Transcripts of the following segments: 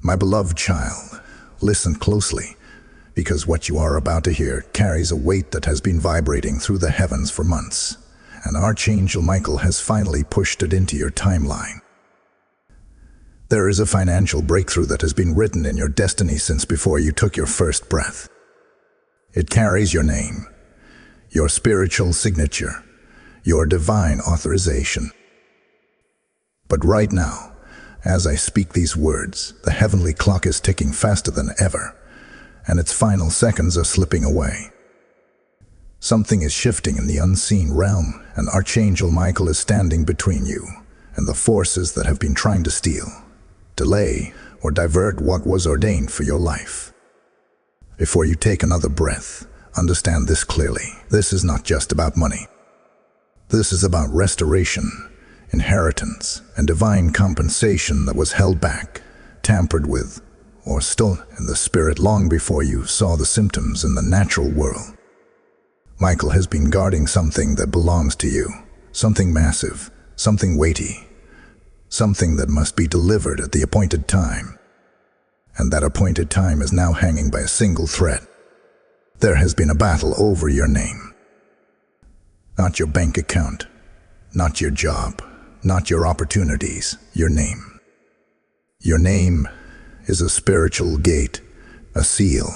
My beloved child, listen closely, because what you are about to hear carries a weight that has been vibrating through the heavens for months, and Archangel Michael has finally pushed it into your timeline. There is a financial breakthrough that has been written in your destiny since before you took your first breath. It carries your name, your spiritual signature, your divine authorization. But right now, as I speak these words, the heavenly clock is ticking faster than ever, and its final seconds are slipping away. Something is shifting in the unseen realm, and Archangel Michael is standing between you and the forces that have been trying to steal, delay, or divert what was ordained for your life. Before you take another breath, understand this clearly. This is not just about money. This is about restoration, inheritance, and divine compensation that was held back, tampered with, or stolen in the spirit long before you saw the symptoms in the natural world. Michael has been guarding something that belongs to you, something massive, something weighty, something that must be delivered at the appointed time. And that appointed time is now hanging by a single thread. There has been a battle over your name. Not your bank account, not your job, not your opportunities, your name. Your name is a spiritual gate, a seal,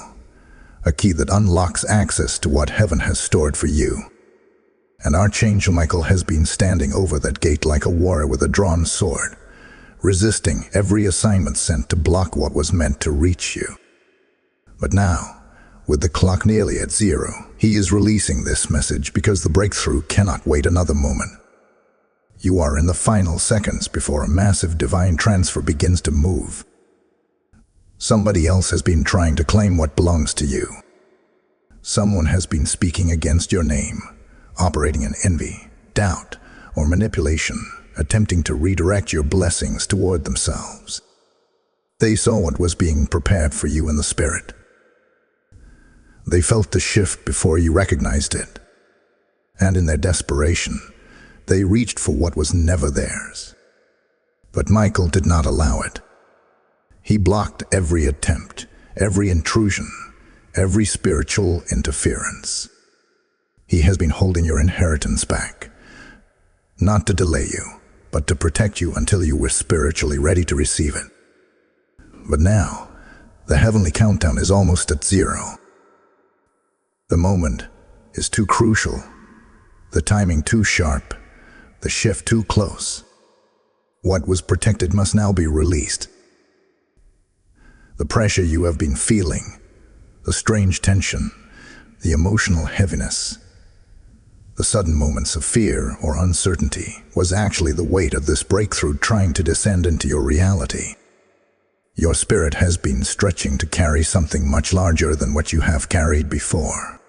a key that unlocks access to what heaven has stored for you. And Archangel Michael has been standing over that gate like a warrior with a drawn sword, resisting every assignment sent to block what was meant to reach you. But now, with the clock nearly at zero, he is releasing this message because the breakthrough cannot wait another moment. You are in the final seconds before a massive divine transfer begins to move. Somebody else has been trying to claim what belongs to you. Someone has been speaking against your name, operating in envy, doubt, or manipulation, attempting to redirect your blessings toward themselves. They saw what was being prepared for you in the spirit. They felt the shift before you recognized it, and in their desperation, they reached for what was never theirs. But Michael did not allow it. He blocked every attempt, every intrusion, every spiritual interference. He has been holding your inheritance back, not to delay you, but to protect you until you were spiritually ready to receive it. But now, the heavenly countdown is almost at zero. The moment is too crucial, the timing too sharp, the shift too close. What was protected must now be released. The pressure you have been feeling, the strange tension, the emotional heaviness, the sudden moments of fear or uncertainty was actually the weight of this breakthrough trying to descend into your reality. Your spirit has been stretching to carry something much larger than what you have carried before.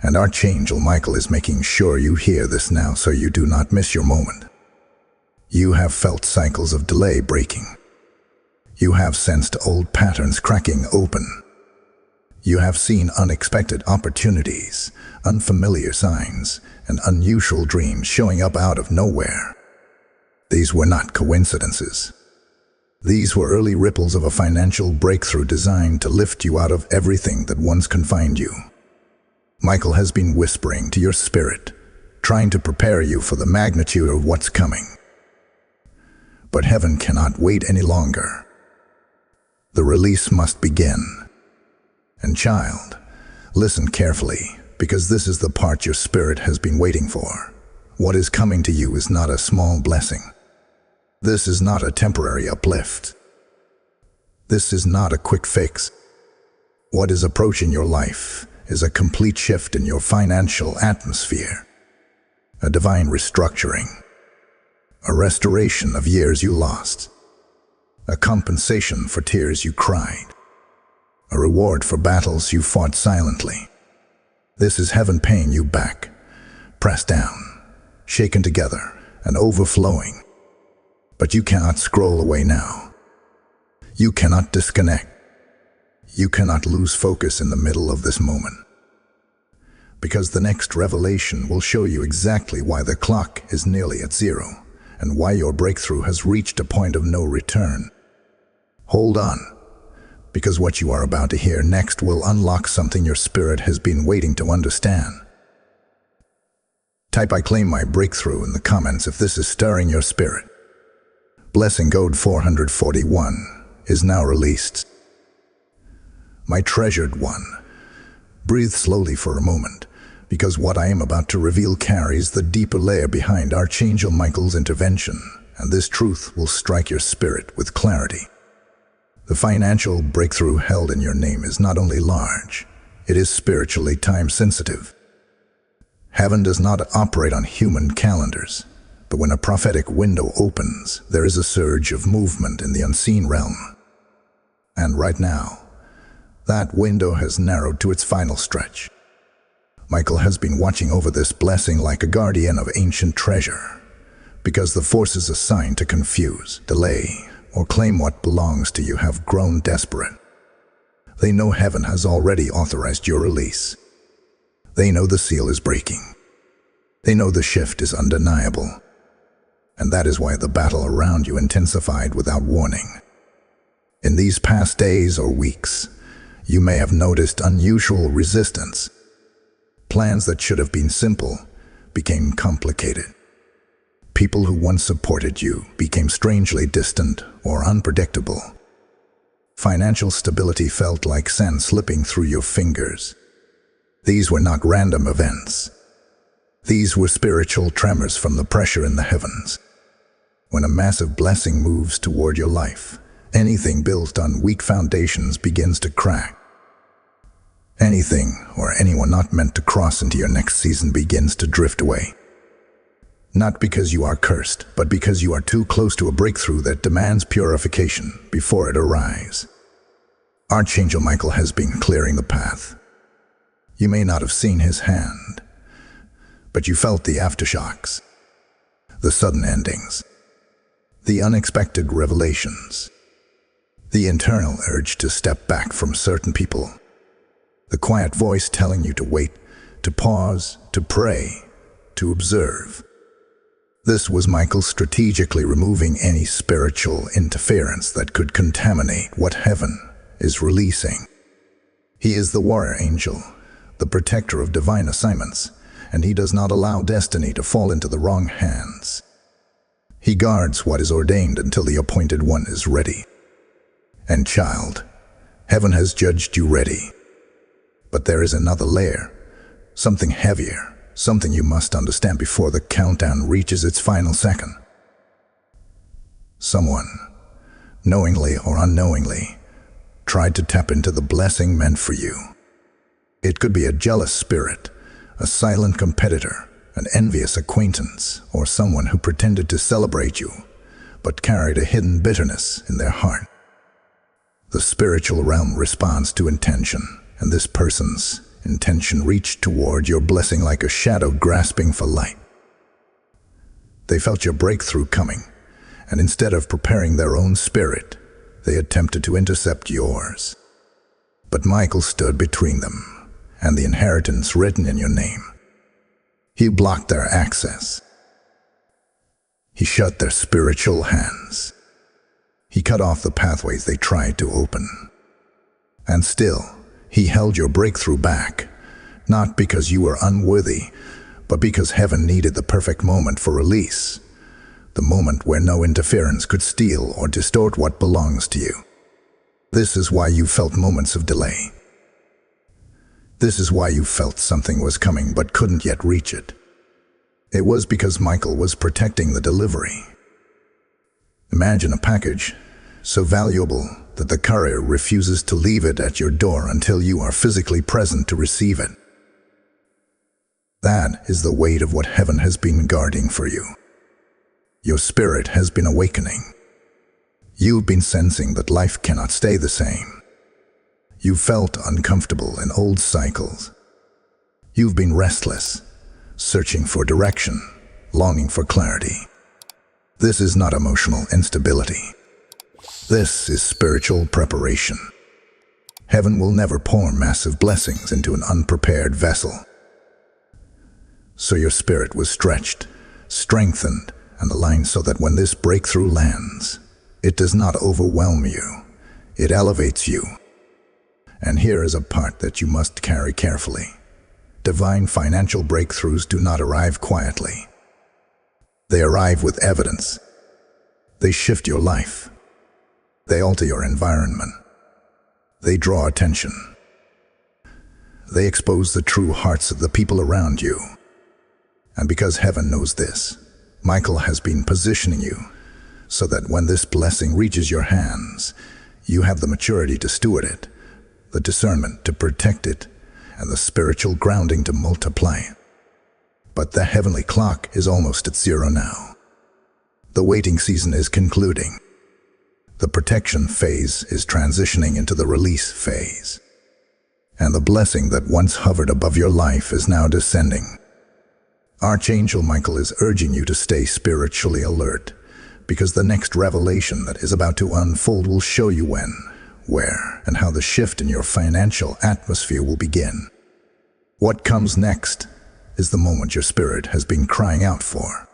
And Archangel Michael is making sure you hear this now so you do not miss your moment. You have felt cycles of delay breaking. You have sensed old patterns cracking open. You have seen unexpected opportunities, unfamiliar signs, and unusual dreams showing up out of nowhere. These were not coincidences. These were early ripples of a financial breakthrough designed to lift you out of everything that once confined you. Michael has been whispering to your spirit, trying to prepare you for the magnitude of what's coming. But heaven cannot wait any longer. The release must begin. And child, listen carefully, because this is the part your spirit has been waiting for. What is coming to you is not a small blessing. This is not a temporary uplift. This is not a quick fix. What is approaching your life is a complete shift in your financial atmosphere, a divine restructuring, a restoration of years you lost, a compensation for tears you cried, a reward for battles you fought silently. This is heaven paying you back, pressed down, shaken together, and overflowing. But you cannot scroll away now. You cannot disconnect. You cannot lose focus in the middle of this moment. Because the next revelation will show you exactly why the clock is nearly at zero and why your breakthrough has reached a point of no return. Hold on, because what you are about to hear next will unlock something your spirit has been waiting to understand. Type "I claim my breakthrough" in the comments if this is stirring your spirit. Blessing Code 441 is now released. My treasured one, breathe slowly for a moment, because what I am about to reveal carries the deeper layer behind Archangel Michael's intervention, and this truth will strike your spirit with clarity. The financial breakthrough held in your name is not only large, it is spiritually time-sensitive. Heaven does not operate on human calendars, but when a prophetic window opens, there is a surge of movement in the unseen realm. And right now, that window has narrowed to its final stretch. Michael has been watching over this blessing like a guardian of ancient treasure, because the forces assigned to confuse, delay, or claim what belongs to you have grown desperate. They know heaven has already authorized your release. They know the seal is breaking. They know the shift is undeniable. And that is why the battle around you intensified without warning. In these past days or weeks, you may have noticed unusual resistance. Plans that should have been simple became complicated. People who once supported you became strangely distant or unpredictable. Financial stability felt like sand slipping through your fingers. These were not random events. These were spiritual tremors from the pressure in the heavens. When a massive blessing moves toward your life, anything built on weak foundations begins to crack. Anything or anyone not meant to cross into your next season begins to drift away. Not because you are cursed, but because you are too close to a breakthrough that demands purification before it arrives. Archangel Michael has been clearing the path. You may not have seen his hand, but you felt the aftershocks, the sudden endings, the unexpected revelations, the internal urge to step back from certain people, the quiet voice telling you to wait, to pause, to pray, to observe. This was Michael strategically removing any spiritual interference that could contaminate what heaven is releasing. He is the warrior angel, the protector of divine assignments, and he does not allow destiny to fall into the wrong hands. He guards what is ordained until the appointed one is ready. And child, heaven has judged you ready. But there is another layer, something heavier, something you must understand before the countdown reaches its final second. Someone, knowingly or unknowingly, tried to tap into the blessing meant for you. It could be a jealous spirit, a silent competitor, an envious acquaintance, or someone who pretended to celebrate you, but carried a hidden bitterness in their heart. The spiritual realm responds to intention, and this person's intention reached toward your blessing like a shadow grasping for light. They felt your breakthrough coming, and instead of preparing their own spirit, they attempted to intercept yours. But Michael stood between them and the inheritance written in your name. He blocked their access. He shut their spiritual hands. He cut off the pathways they tried to open. And still, he held your breakthrough back, not because you were unworthy, but because heaven needed the perfect moment for release, the moment where no interference could steal or distort what belongs to you. This is why you felt moments of delay. This is why you felt something was coming but couldn't yet reach it. It was because Michael was protecting the delivery. Imagine a package so valuable that the courier refuses to leave it at your door until you are physically present to receive it. That is the weight of what heaven has been guarding for you. Your spirit has been awakening. You've been sensing that life cannot stay the same. You've felt uncomfortable in old cycles. You've been restless, searching for direction, longing for clarity. This is not emotional instability. This is spiritual preparation. Heaven will never pour massive blessings into an unprepared vessel. So your spirit was stretched, strengthened, and aligned so that when this breakthrough lands, it does not overwhelm you. It elevates you. And here is a part that you must carry carefully. Divine financial breakthroughs do not arrive quietly. They arrive with evidence. They shift your life. They alter your environment. They draw attention. They expose the true hearts of the people around you. And because heaven knows this, Michael has been positioning you so that when this blessing reaches your hands, you have the maturity to steward it, the discernment to protect it, and the spiritual grounding to multiply it. But the heavenly clock is almost at zero now. The waiting season is concluding. The protection phase is transitioning into the release phase. And the blessing that once hovered above your life is now descending. Archangel Michael is urging you to stay spiritually alert, because the next revelation that is about to unfold will show you when, where, and how the shift in your financial atmosphere will begin. What comes next is the moment your spirit has been crying out for.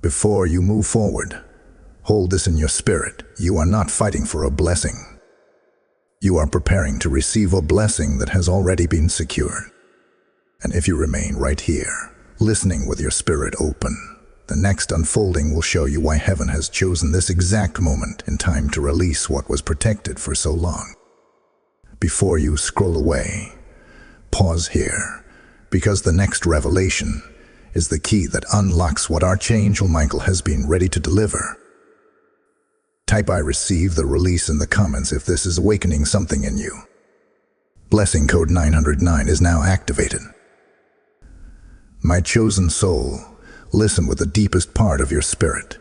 Before you move forward, hold this in your spirit. You are not fighting for a blessing. You are preparing to receive a blessing that has already been secured. And if you remain right here, listening with your spirit open, the next unfolding will show you why heaven has chosen this exact moment in time to release what was protected for so long. Before you scroll away, pause here, because the next revelation is the key that unlocks what Archangel Michael has been ready to deliver. Type "I receive the release" in the comments if this is awakening something in you. Blessing code 909 is now activated. My chosen soul, listen with the deepest part of your spirit,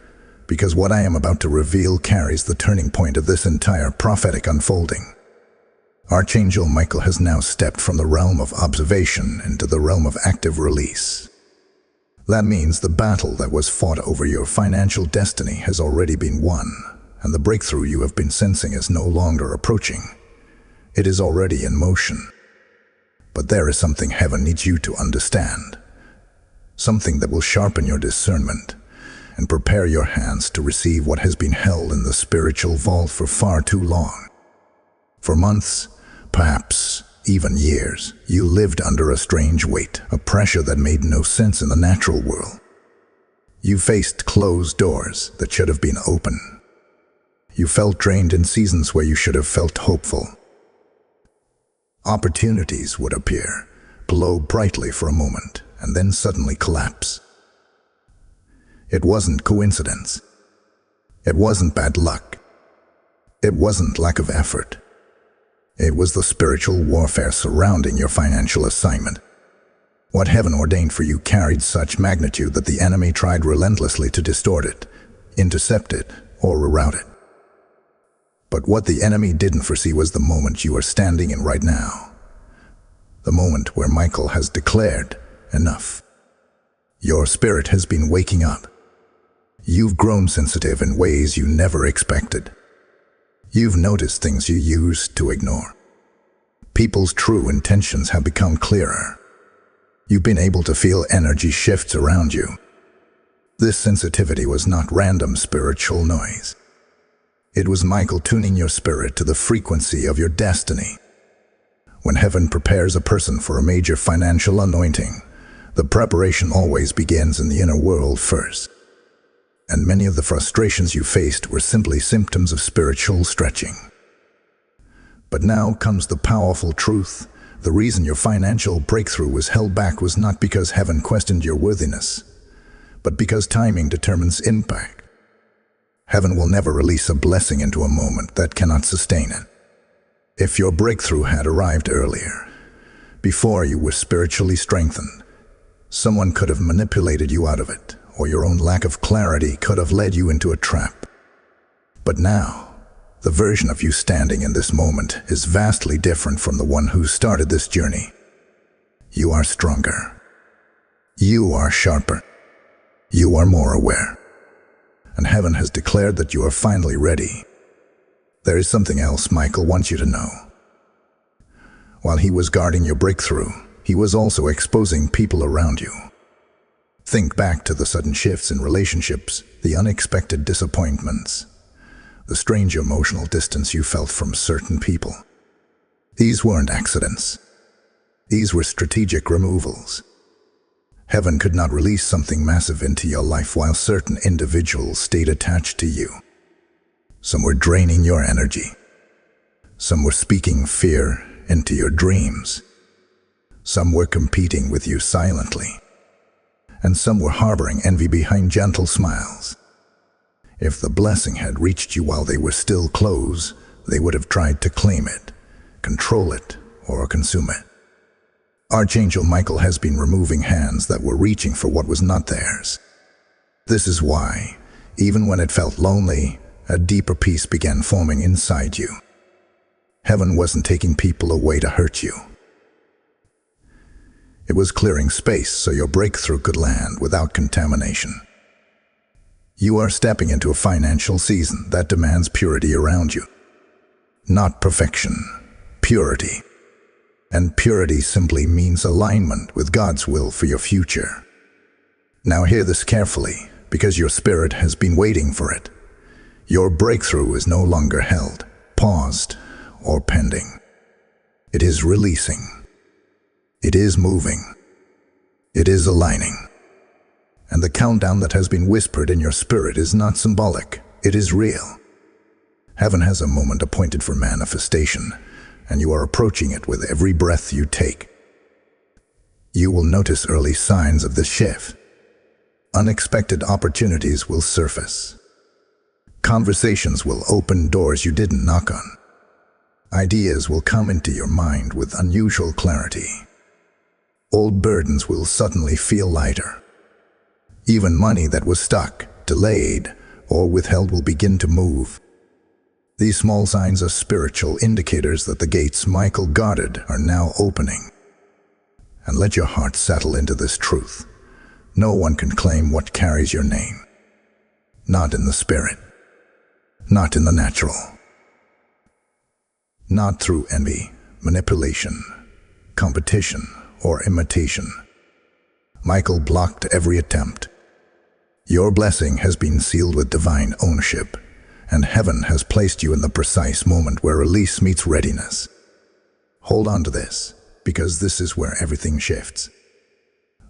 because what I am about to reveal carries the turning point of this entire prophetic unfolding. Archangel Michael has now stepped from the realm of observation into the realm of active release. That means the battle that was fought over your financial destiny has already been won, and the breakthrough you have been sensing is no longer approaching. It is already in motion. But there is something heaven needs you to understand. Something that will sharpen your discernment and prepare your hands to receive what has been held in the spiritual vault for far too long. For months, perhaps even years, you lived under a strange weight, a pressure that made no sense in the natural world. You faced closed doors that should have been open. You felt drained in seasons where you should have felt hopeful. Opportunities would appear, glow brightly for a moment, and then suddenly collapse. It wasn't coincidence. It wasn't bad luck. It wasn't lack of effort. It was the spiritual warfare surrounding your financial assignment. What heaven ordained for you carried such magnitude that the enemy tried relentlessly to distort it, intercept it, or reroute it. But what the enemy didn't foresee was the moment you are standing in right now. The moment where Michael has declared enough. Your spirit has been waking up. You've grown sensitive in ways you never expected. You've noticed things you used to ignore. People's true intentions have become clearer. You've been able to feel energy shifts around you. This sensitivity was not random spiritual noise. It was Michael tuning your spirit to the frequency of your destiny. When heaven prepares a person for a major financial anointing, the preparation always begins in the inner world first. And many of the frustrations you faced were simply symptoms of spiritual stretching. But now comes the powerful truth. The reason your financial breakthrough was held back was not because heaven questioned your worthiness, but because timing determines impact. Heaven will never release a blessing into a moment that cannot sustain it. If your breakthrough had arrived earlier, before you were spiritually strengthened, someone could have manipulated you out of it, or your own lack of clarity could have led you into a trap. But now, the version of you standing in this moment is vastly different from the one who started this journey. You are stronger. You are sharper. You are more aware. And heaven has declared that you are finally ready. There is something else Michael wants you to know. While he was guarding your breakthrough, he was also exposing people around you. Think back to the sudden shifts in relationships, the unexpected disappointments, the strange emotional distance you felt from certain people. These weren't accidents. These were strategic removals. Heaven could not release something massive into your life while certain individuals stayed attached to you. Some were draining your energy. Some were speaking fear into your dreams. Some were competing with you silently. And some were harboring envy behind gentle smiles. If the blessing had reached you while they were still close, they would have tried to claim it, control it, or consume it. Archangel Michael has been removing hands that were reaching for what was not theirs. This is why, even when it felt lonely, a deeper peace began forming inside you. Heaven wasn't taking people away to hurt you. It was clearing space so your breakthrough could land without contamination. You are stepping into a financial season that demands purity around you. Not perfection, purity. And purity simply means alignment with God's will for your future. Now hear this carefully, because your spirit has been waiting for it. Your breakthrough is no longer held, paused, or pending. It is releasing. It is moving. It is aligning. And the countdown that has been whispered in your spirit is not symbolic, it is real. Heaven has a moment appointed for manifestation, and you are approaching it with every breath you take. You will notice early signs of this shift. Unexpected opportunities will surface. Conversations will open doors you didn't knock on. Ideas will come into your mind with unusual clarity. Old burdens will suddenly feel lighter. Even money that was stuck, delayed, or withheld will begin to move. These small signs are spiritual indicators that the gates Michael guarded are now opening. And let your heart settle into this truth. No one can claim what carries your name. Not in the spirit. Not in the natural. Not through envy, manipulation, competition, or imitation. Michael blocked every attempt. Your blessing has been sealed with divine ownership, and heaven has placed you in the precise moment where release meets readiness. Hold on to this, because this is where everything shifts.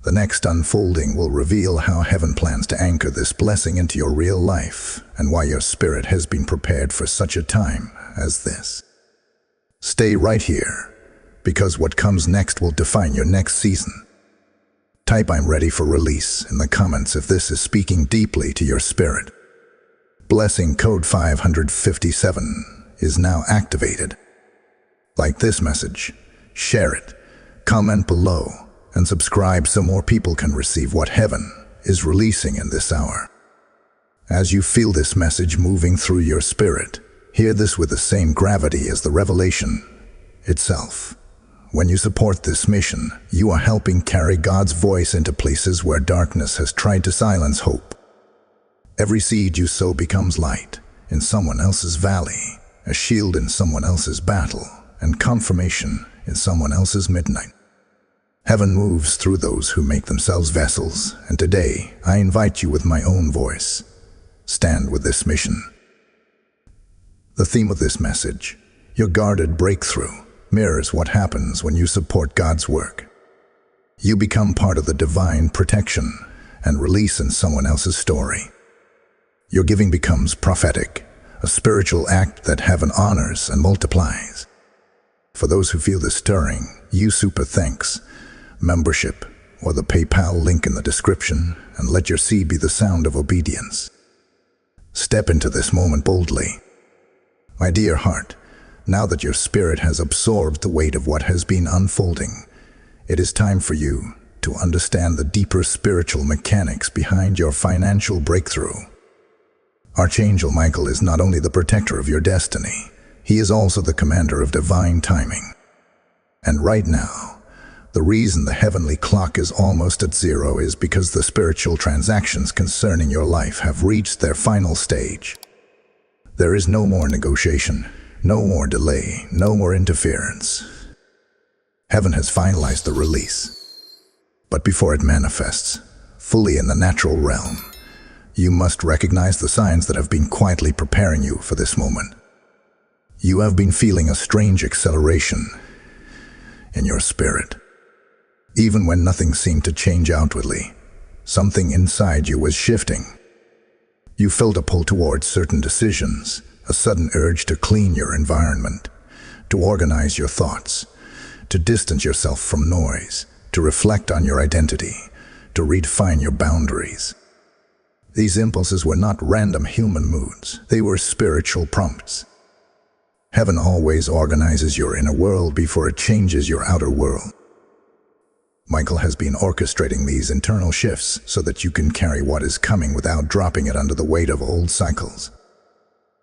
The next unfolding will reveal how heaven plans to anchor this blessing into your real life, and why your spirit has been prepared for such a time as this. Stay right here, because what comes next will define your next season. Type "I'm ready for release" in the comments if this is speaking deeply to your spirit. Blessing code 557 is now activated. Like this message, share it, comment below, and subscribe so more people can receive what heaven is releasing in this hour. As you feel this message moving through your spirit, hear this with the same gravity as the revelation itself. When you support this mission, you are helping carry God's voice into places where darkness has tried to silence hope. Every seed you sow becomes light in someone else's valley, a shield in someone else's battle, and confirmation in someone else's midnight. Heaven moves through those who make themselves vessels, and today I invite you with my own voice. Stand with this mission. The theme of this message, your guarded breakthrough, mirrors what happens when you support God's work. You become part of the divine protection and release in someone else's story. Your giving becomes prophetic, a spiritual act that heaven honors and multiplies. For those who feel the stirring, use super thanks, membership, or the PayPal link in the description, and let your seed be the sound of obedience. Step into this moment boldly. My dear heart, now that your spirit has absorbed the weight of what has been unfolding, it is time for you to understand the deeper spiritual mechanics behind your financial breakthrough. Archangel Michael is not only the protector of your destiny, he is also the commander of divine timing. And right now, the reason the heavenly clock is almost at zero is because the spiritual transactions concerning your life have reached their final stage. There is no more negotiation, no more delay, no more interference. Heaven has finalized the release. But before it manifests fully in the natural realm, You must recognize the signs that have been quietly preparing you for this moment. You have been feeling a strange acceleration in your spirit. Even when nothing seemed to change outwardly, something inside you was shifting. You felt a pull towards certain decisions, a sudden urge to clean your environment, to organize your thoughts, to distance yourself from noise, to reflect on your identity, to redefine your boundaries. These impulses were not random human moods, they were spiritual prompts. Heaven always organizes your inner world before it changes your outer world. Michael has been orchestrating these internal shifts so that you can carry what is coming without dropping it under the weight of old cycles.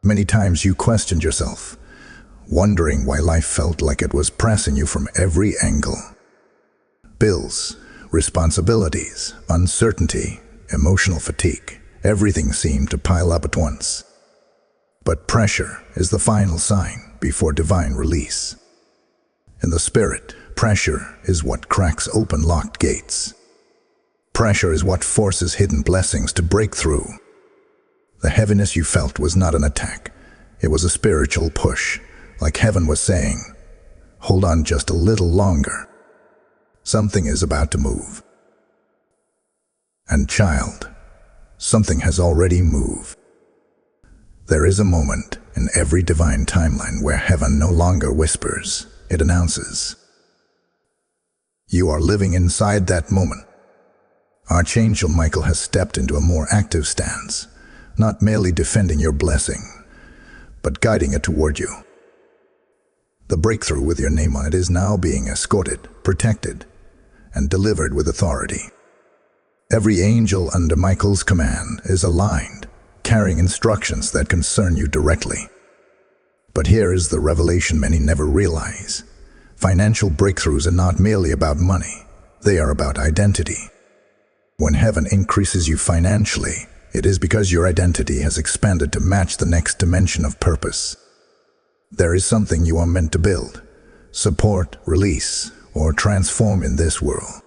Many times you questioned yourself, wondering why life felt like it was pressing you from every angle. Bills, responsibilities, uncertainty, emotional fatigue, everything seemed to pile up at once. But pressure is the final sign before divine release. In the spirit, pressure is what cracks open locked gates. Pressure is what forces hidden blessings to break through. The heaviness you felt was not an attack. It was a spiritual push, like heaven was saying, hold on just a little longer. Something is about to move. And child, something has already moved. There is a moment in every divine timeline where heaven no longer whispers, it announces. You are living inside that moment. Archangel Michael has stepped into a more active stance, not merely defending your blessing, but guiding it toward you. The breakthrough with your name on it is now being escorted, protected, and delivered with authority. Every angel under Michael's command is aligned, carrying instructions that concern you directly. But here is the revelation many never realize. Financial breakthroughs are not merely about money, they are about identity. When heaven increases you financially, it is because your identity has expanded to match the next dimension of purpose. There is something you are meant to build, support, release, or transform in this world.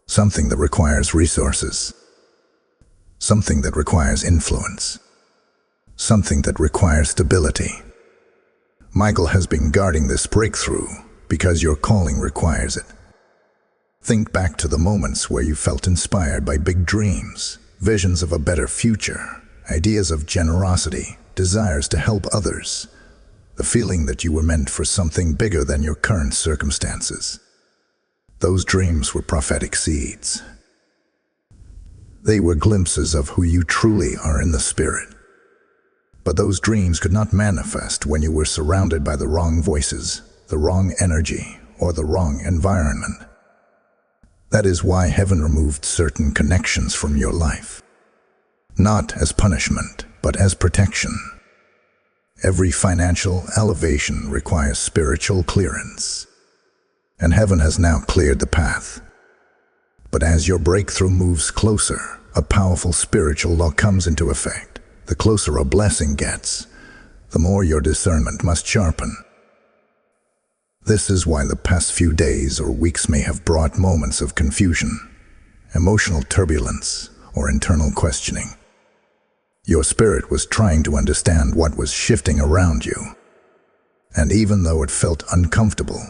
Something that requires resources. Something that requires influence. Something that requires stability. Michael has been guarding this breakthrough because your calling requires it. Think back to the moments where you felt inspired by big dreams, visions of a better future, ideas of generosity, desires to help others, the feeling that you were meant for something bigger than your current circumstances. Those dreams were prophetic seeds. They were glimpses of who you truly are in the spirit. But those dreams could not manifest when you were surrounded by the wrong voices, the wrong energy, or the wrong environment. That is why heaven removed certain connections from your life. Not as punishment, but as protection. Every financial elevation requires spiritual clearance. And heaven has now cleared the path. But as your breakthrough moves closer, a powerful spiritual law comes into effect. The closer a blessing gets, the more your discernment must sharpen. This is why the past few days or weeks may have brought moments of confusion, emotional turbulence, or internal questioning. Your spirit was trying to understand what was shifting around you. And even though it felt uncomfortable,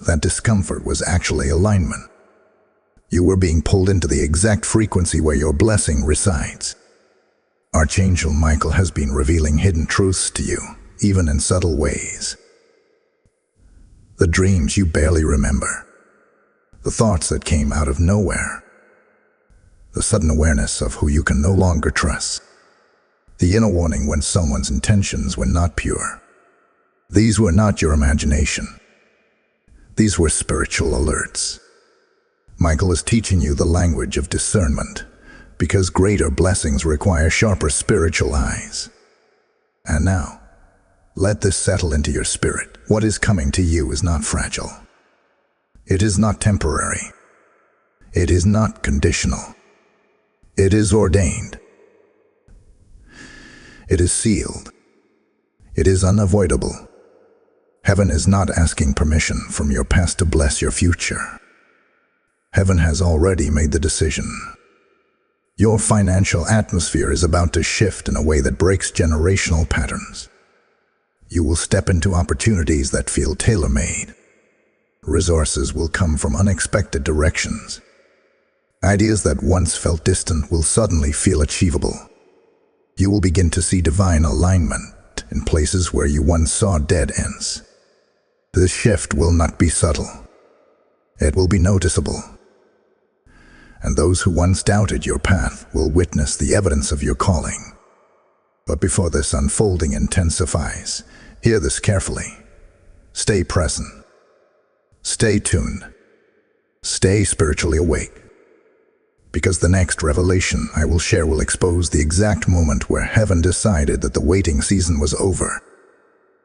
that discomfort was actually alignment. You were being pulled into the exact frequency where your blessing resides. Archangel Michael has been revealing hidden truths to you, even in subtle ways. The dreams you barely remember. The thoughts that came out of nowhere. The sudden awareness of who you can no longer trust. The inner warning when someone's intentions were not pure. These were not your imagination. These were spiritual alerts. Michael is teaching you the language of discernment, because greater blessings require sharper spiritual eyes. And now, let this settle into your spirit. What is coming to you is not fragile. It is not temporary. It is not conditional. It is ordained. It is sealed. It is unavoidable. Heaven is not asking permission from your past to bless your future. Heaven has already made the decision. Your financial atmosphere is about to shift in a way that breaks generational patterns. You will step into opportunities that feel tailor-made. Resources will come from unexpected directions. Ideas that once felt distant will suddenly feel achievable. You will begin to see divine alignment in places where you once saw dead ends. This shift will not be subtle. It will be noticeable. And those who once doubted your path will witness the evidence of your calling. But before this unfolding intensifies, hear this carefully. Stay present. Stay tuned. Stay spiritually awake. Because the next revelation I will share will expose the exact moment where heaven decided that the waiting season was over.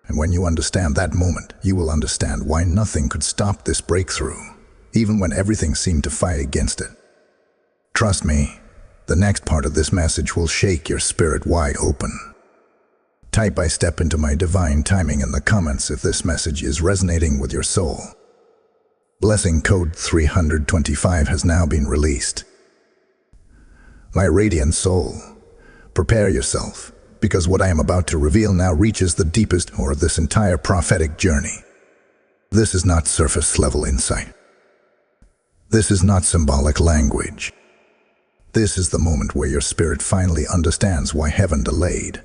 And when you understand that moment, you will understand why nothing could stop this breakthrough, even when everything seemed to fight against it. Trust me, the next part of this message will shake your spirit wide open. Type "I step into my divine timing" in the comments if this message is resonating with your soul. Blessing code 325 has now been released. My radiant soul, prepare yourself, because what I am about to reveal now reaches the deepest core of this entire prophetic journey. This is not surface-level insight. This is not symbolic language. This is the moment where your spirit finally understands why heaven delayed,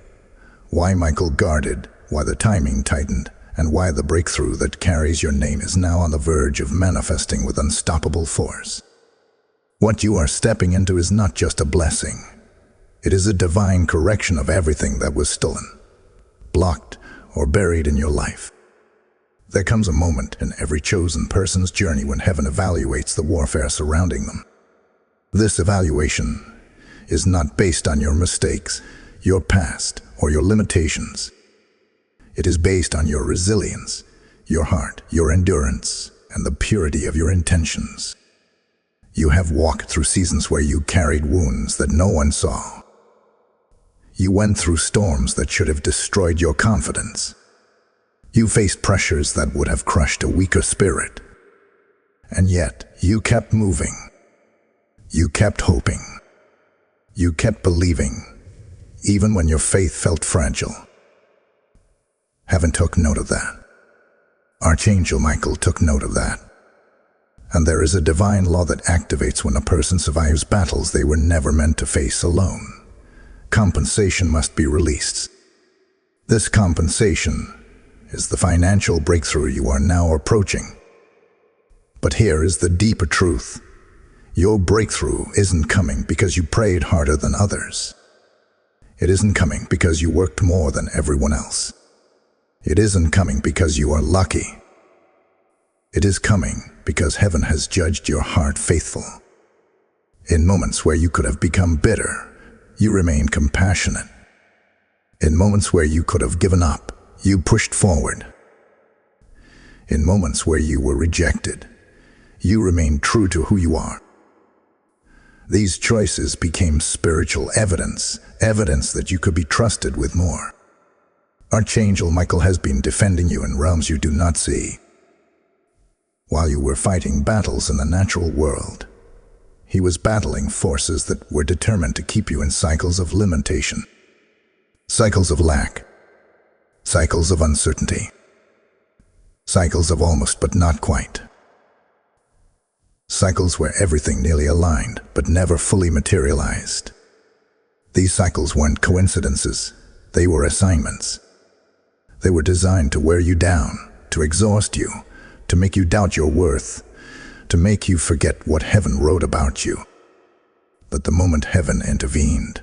why Michael guarded, why the timing tightened, and why the breakthrough that carries your name is now on the verge of manifesting with unstoppable force. What you are stepping into is not just a blessing. It is a divine correction of everything that was stolen, blocked, or buried in your life. There comes a moment in every chosen person's journey when heaven evaluates the warfare surrounding them. This evaluation is not based on your mistakes, your past, or your limitations. It is based on your resilience, your heart, your endurance, and the purity of your intentions. You have walked through seasons where you carried wounds that no one saw. You went through storms that should have destroyed your confidence. You faced pressures that would have crushed a weaker spirit. And yet, you kept moving. You kept hoping. You kept believing, even when your faith felt fragile. Heaven took note of that. Archangel Michael took note of that. And there is a divine law that activates when a person survives battles they were never meant to face alone. Compensation must be released. This compensation is the financial breakthrough you are now approaching. But here is the deeper truth. Your breakthrough isn't coming because you prayed harder than others. It isn't coming because you worked more than everyone else. It isn't coming because you are lucky. It is coming because heaven has judged your heart faithful. In moments where you could have become bitter, you remained compassionate. In moments where you could have given up, you pushed forward. In moments where you were rejected, you remained true to who you are. These choices became spiritual evidence, evidence that you could be trusted with more. Archangel Michael has been defending you in realms you do not see. While you were fighting battles in the natural world, he was battling forces that were determined to keep you in cycles of limitation, cycles of lack, cycles of uncertainty, cycles of almost but not quite, cycles where everything nearly aligned but never fully materialized. These cycles weren't coincidences, they were assignments. They were designed to wear you down, to exhaust you, to make you doubt your worth, to make you forget what heaven wrote about you. But the moment heaven intervened,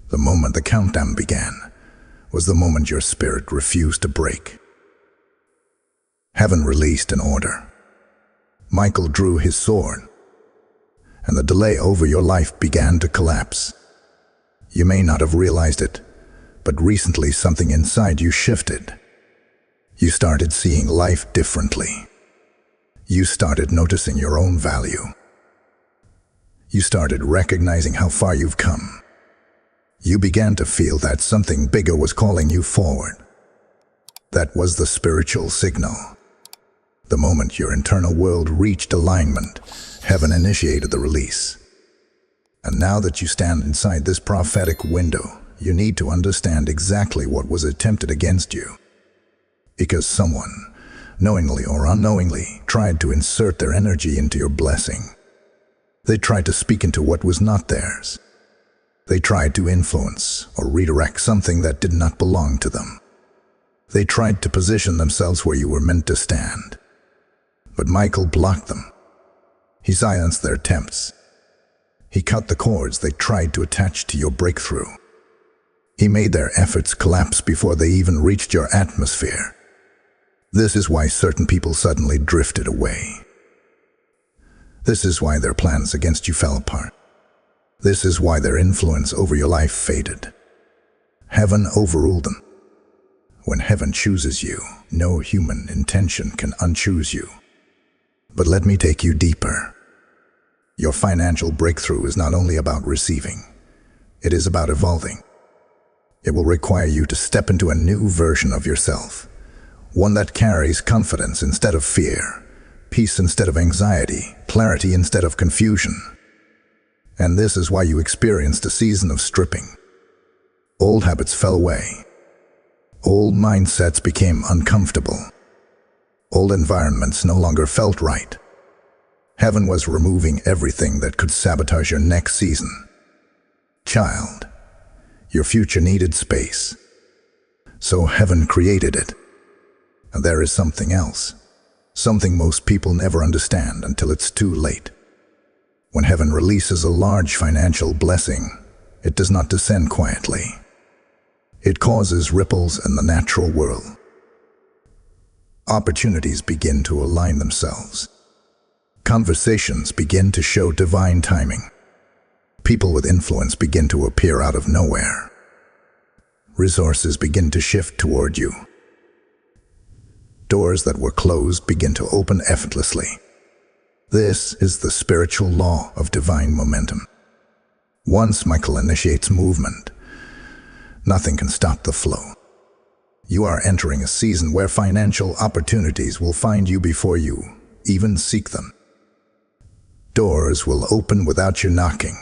the moment the countdown began, was the moment your spirit refused to break. Heaven released an order. Michael drew his sword, and the delay over your life began to collapse. You may not have realized it, but recently something inside you shifted. You started seeing life differently. You started noticing your own value. You started recognizing how far you've come. You began to feel that something bigger was calling you forward. That was the spiritual signal. The moment your internal world reached alignment, heaven initiated the release. And now that you stand inside this prophetic window, you need to understand exactly what was attempted against you. Because someone, knowingly or unknowingly, tried to insert their energy into your blessing. They tried to speak into what was not theirs. They tried to influence or redirect something that did not belong to them. They tried to position themselves where you were meant to stand. But Michael blocked them. He silenced their attempts. He cut the cords they tried to attach to your breakthrough. He made their efforts collapse before they even reached your atmosphere. This is why certain people suddenly drifted away. This is why their plans against you fell apart. This is why their influence over your life faded. Heaven overruled them. When heaven chooses you, no human intention can unchoose you. But let me take you deeper. Your financial breakthrough is not only about receiving, it is about evolving. It will require you to step into a new version of yourself, one that carries confidence instead of fear, peace instead of anxiety, clarity instead of confusion. And this is why you experienced a season of stripping. Old habits fell away. Old mindsets became uncomfortable. Old environments no longer felt right. Heaven was removing everything that could sabotage your next season. Child, your future needed space. So heaven created it. And there is something else. Something most people never understand until it's too late. When heaven releases a large financial blessing, it does not descend quietly. It causes ripples in the natural world. Opportunities begin to align themselves. Conversations begin to show divine timing. People with influence begin to appear out of nowhere. Resources begin to shift toward you. Doors that were closed begin to open effortlessly. This is the spiritual law of divine momentum. Once Michael initiates movement, nothing can stop the flow. You are entering a season where financial opportunities will find you before you even seek them. Doors will open without you knocking.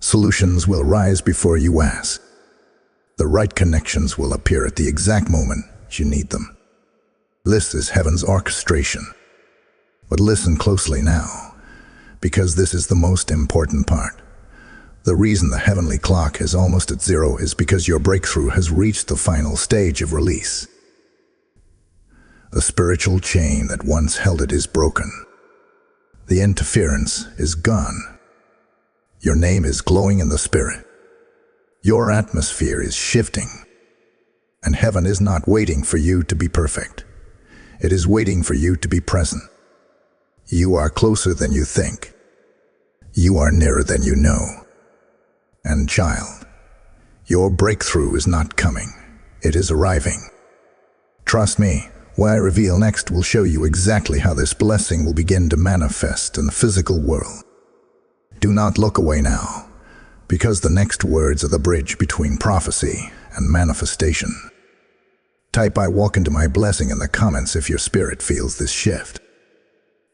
Solutions will rise before you ask. The right connections will appear at the exact moment you need them. This is heaven's orchestration. But listen closely now, because this is the most important part. The reason the heavenly clock is almost at zero is because your breakthrough has reached the final stage of release. The spiritual chain that once held it is broken. The interference is gone. Your name is glowing in the spirit. Your atmosphere is shifting. And heaven is not waiting for you to be perfect. It is waiting for you to be present. You are closer than you think. You are nearer than you know. And child, your breakthrough is not coming. It is arriving. Trust me, what I reveal next will show you exactly how this blessing will begin to manifest in the physical world. Do not look away now, because the next words are the bridge between prophecy and manifestation. Type "I walk into my blessing" in the comments if your spirit feels this shift.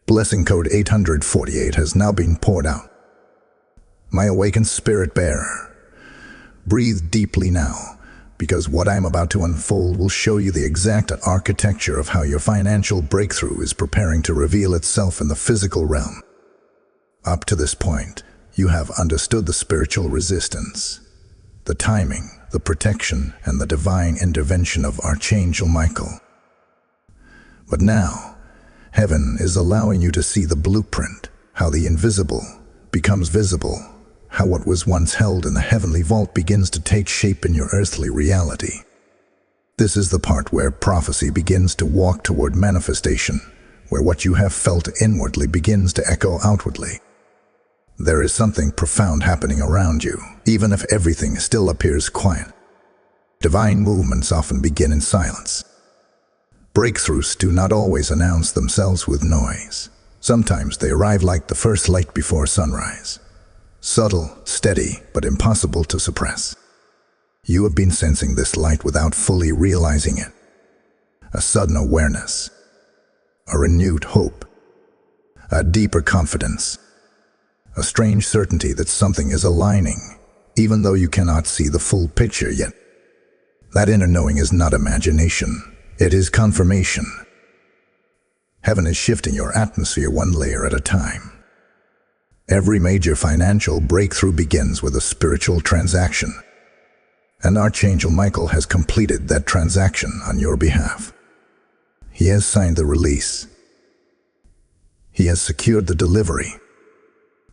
Blessing code 848 has now been poured out. My awakened spirit bearer, breathe deeply now, because what I'm about to unfold will show you the exact architecture of how your financial breakthrough is preparing to reveal itself in the physical realm. Up to this point, you have understood the spiritual resistance, the timing, the protection, and the divine intervention of Archangel Michael. But now, heaven is allowing you to see the blueprint, how the invisible becomes visible, how what was once held in the heavenly vault begins to take shape in your earthly reality. This is the part where prophecy begins to walk toward manifestation, where what you have felt inwardly begins to echo outwardly. There is something profound happening around you, even if everything still appears quiet. Divine movements often begin in silence. Breakthroughs do not always announce themselves with noise. Sometimes they arrive like the first light before sunrise. Subtle, steady, but impossible to suppress. You have been sensing this light without fully realizing it. A sudden awareness, a renewed hope, a deeper confidence. a strange certainty that something is aligning, even though you cannot see the full picture yet. That inner knowing is not imagination, it is confirmation. Heaven is shifting your atmosphere one layer at a time. Every major financial breakthrough begins with a spiritual transaction, and Archangel Michael has completed that transaction on your behalf. He has signed the release. He has secured the delivery.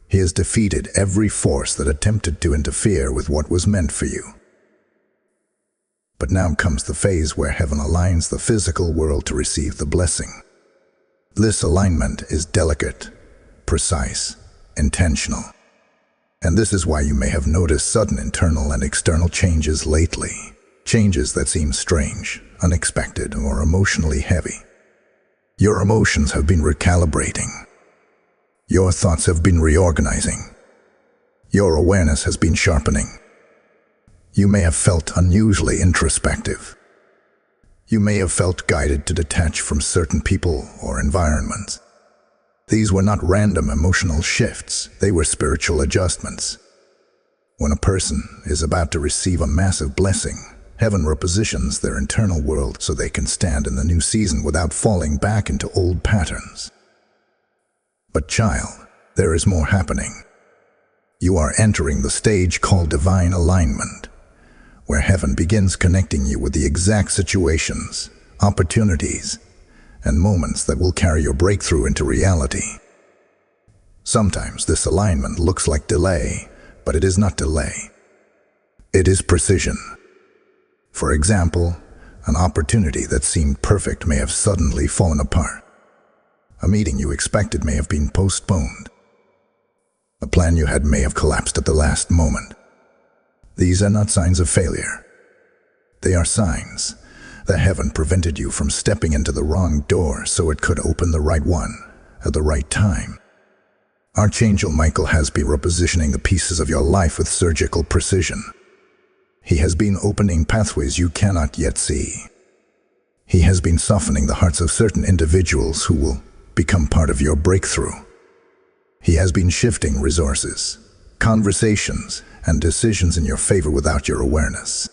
He has defeated every force that attempted to interfere with what was meant for you. But now comes the phase where heaven aligns the physical world to receive the blessing. This alignment is delicate, precise, intentional. And this is why you may have noticed sudden internal and external changes lately. Changes that seem strange, unexpected, or emotionally heavy. Your emotions have been recalibrating. Your thoughts have been reorganizing. Your awareness has been sharpening. You may have felt unusually introspective. You may have felt guided to detach from certain people or environments. These were not random emotional shifts, they were spiritual adjustments. When a person is about to receive a massive blessing, heaven repositions their internal world so they can stand in the new season without falling back into old patterns. But child, there is more happening. You are entering the stage called divine alignment, where heaven begins connecting you with the exact situations, opportunities, and moments that will carry your breakthrough into reality. Sometimes this alignment looks like delay, but it is not delay. It is precision. For example, an opportunity that seemed perfect may have suddenly fallen apart. A meeting you expected may have been postponed. A plan you had may have collapsed at the last moment. These are not signs of failure. They are signs that heaven prevented you from stepping into the wrong door so it could open the right one at the right time. Archangel Michael has been repositioning the pieces of your life with surgical precision. He has been opening pathways you cannot yet see. He has been softening the hearts of certain individuals who will become part of your breakthrough. He has been shifting resources, conversations, and decisions in your favor without your awareness.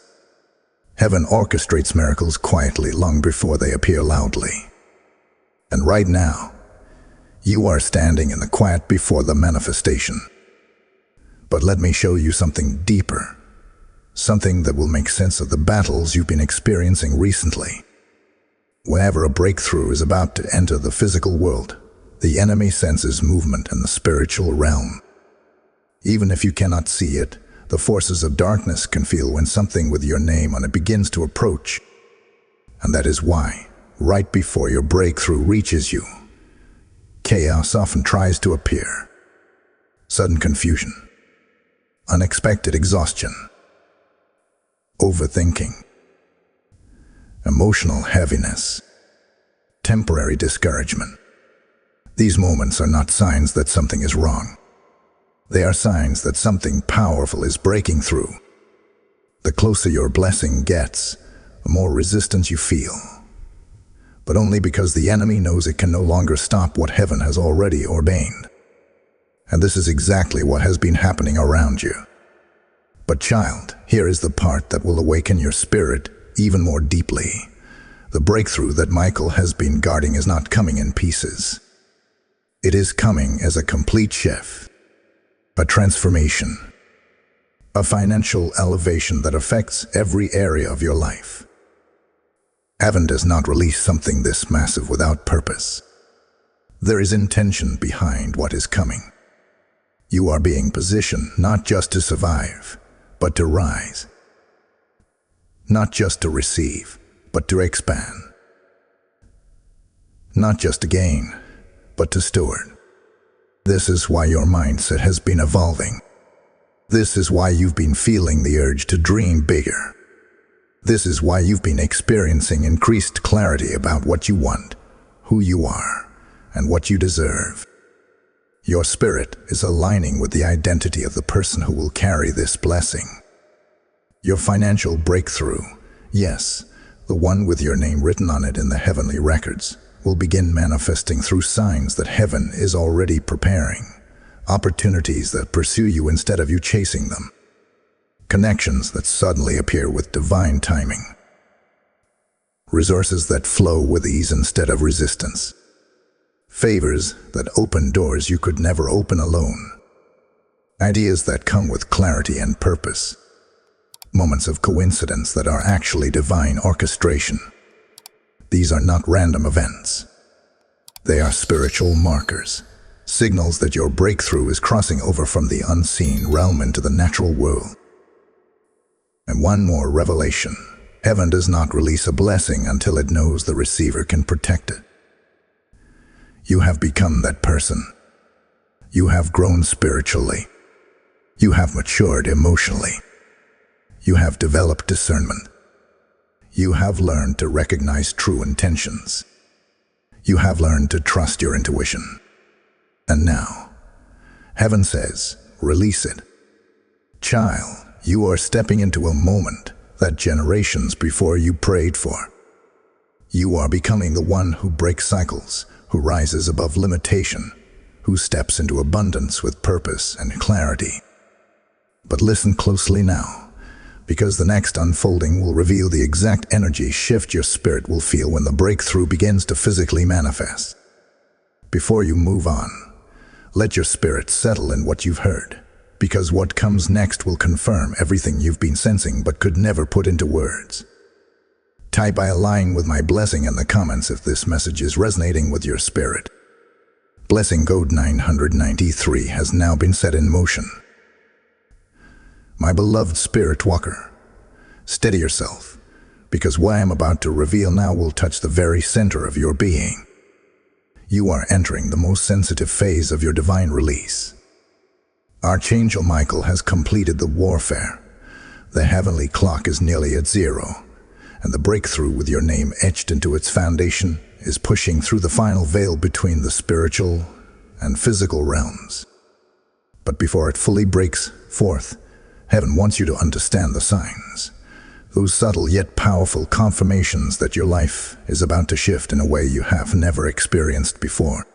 Heaven orchestrates miracles quietly long before they appear loudly. And right now, you are standing in the quiet before the manifestation. But let me show you something deeper, something that will make sense of the battles you've been experiencing recently. Whenever a breakthrough is about to enter the physical world, the enemy senses movement in the spiritual realm. Even if you cannot see it, the forces of darkness can feel when something with your name on it begins to approach. And that is why, right before your breakthrough reaches you, chaos often tries to appear. Sudden confusion, unexpected exhaustion, overthinking, emotional heaviness, temporary discouragement. These moments are not signs that something is wrong. They are signs that something powerful is breaking through. The closer your blessing gets, the more resistance you feel. But only because the enemy knows it can no longer stop what heaven has already ordained. And this is exactly what has been happening around you. But child, here is the part that will awaken your spirit even more deeply. The breakthrough that Michael has been guarding is not coming in pieces. It is coming as a complete shift. A transformation, a financial elevation that affects every area of your life. Heaven does not release something this massive without purpose. There is intention behind what is coming. You are being positioned not just to survive, but to rise. Not just to receive, but to expand. Not just to gain, but to steward. This is why your mindset has been evolving. This is why you've been feeling the urge to dream bigger. This is why you've been experiencing increased clarity about what you want, who you are, and what you deserve. Your spirit is aligning with the identity of the person who will carry this blessing. Your financial breakthrough, yes, the one with your name written on it in the heavenly records, will begin manifesting through signs that heaven is already preparing. opportunities that pursue you instead of you chasing them, connections that suddenly appear with divine timing, resources that flow with ease instead of resistance, favors that open doors you could never open alone, ideas that come with clarity and purpose, moments of coincidence that are actually divine orchestration. These are not random events. They are spiritual markers, signals that your breakthrough is crossing over from the unseen realm into the natural world. And one more revelation: heaven does not release a blessing until it knows the receiver can protect it. You have become that person. You have grown spiritually. You have matured emotionally. You have developed discernment. You have learned to recognize true intentions. You have learned to trust your intuition. And now, heaven says, release it. Child, you are stepping into a moment that generations before you prayed for. You are becoming the one who breaks cycles, who rises above limitation, who steps into abundance with purpose and clarity. But listen closely now, because the next unfolding will reveal the exact energy shift your spirit will feel when the breakthrough begins to physically manifest. Before you move on, let your spirit settle in what you've heard, because what comes next will confirm everything you've been sensing but could never put into words. Type "I align with my blessing" in the comments if this message is resonating with your spirit. Blessing code 993 has now been set in motion. My beloved spirit walker, steady yourself, because what I am about to reveal now will touch the very center of your being. You are entering the most sensitive phase of your divine release. Archangel Michael has completed the warfare. The heavenly clock is nearly at zero, and the breakthrough with your name etched into its foundation is pushing through the final veil between the spiritual and physical realms. But before it fully breaks forth, heaven wants you to understand the signs, those subtle yet powerful confirmations that your life is about to shift in a way you have never experienced before.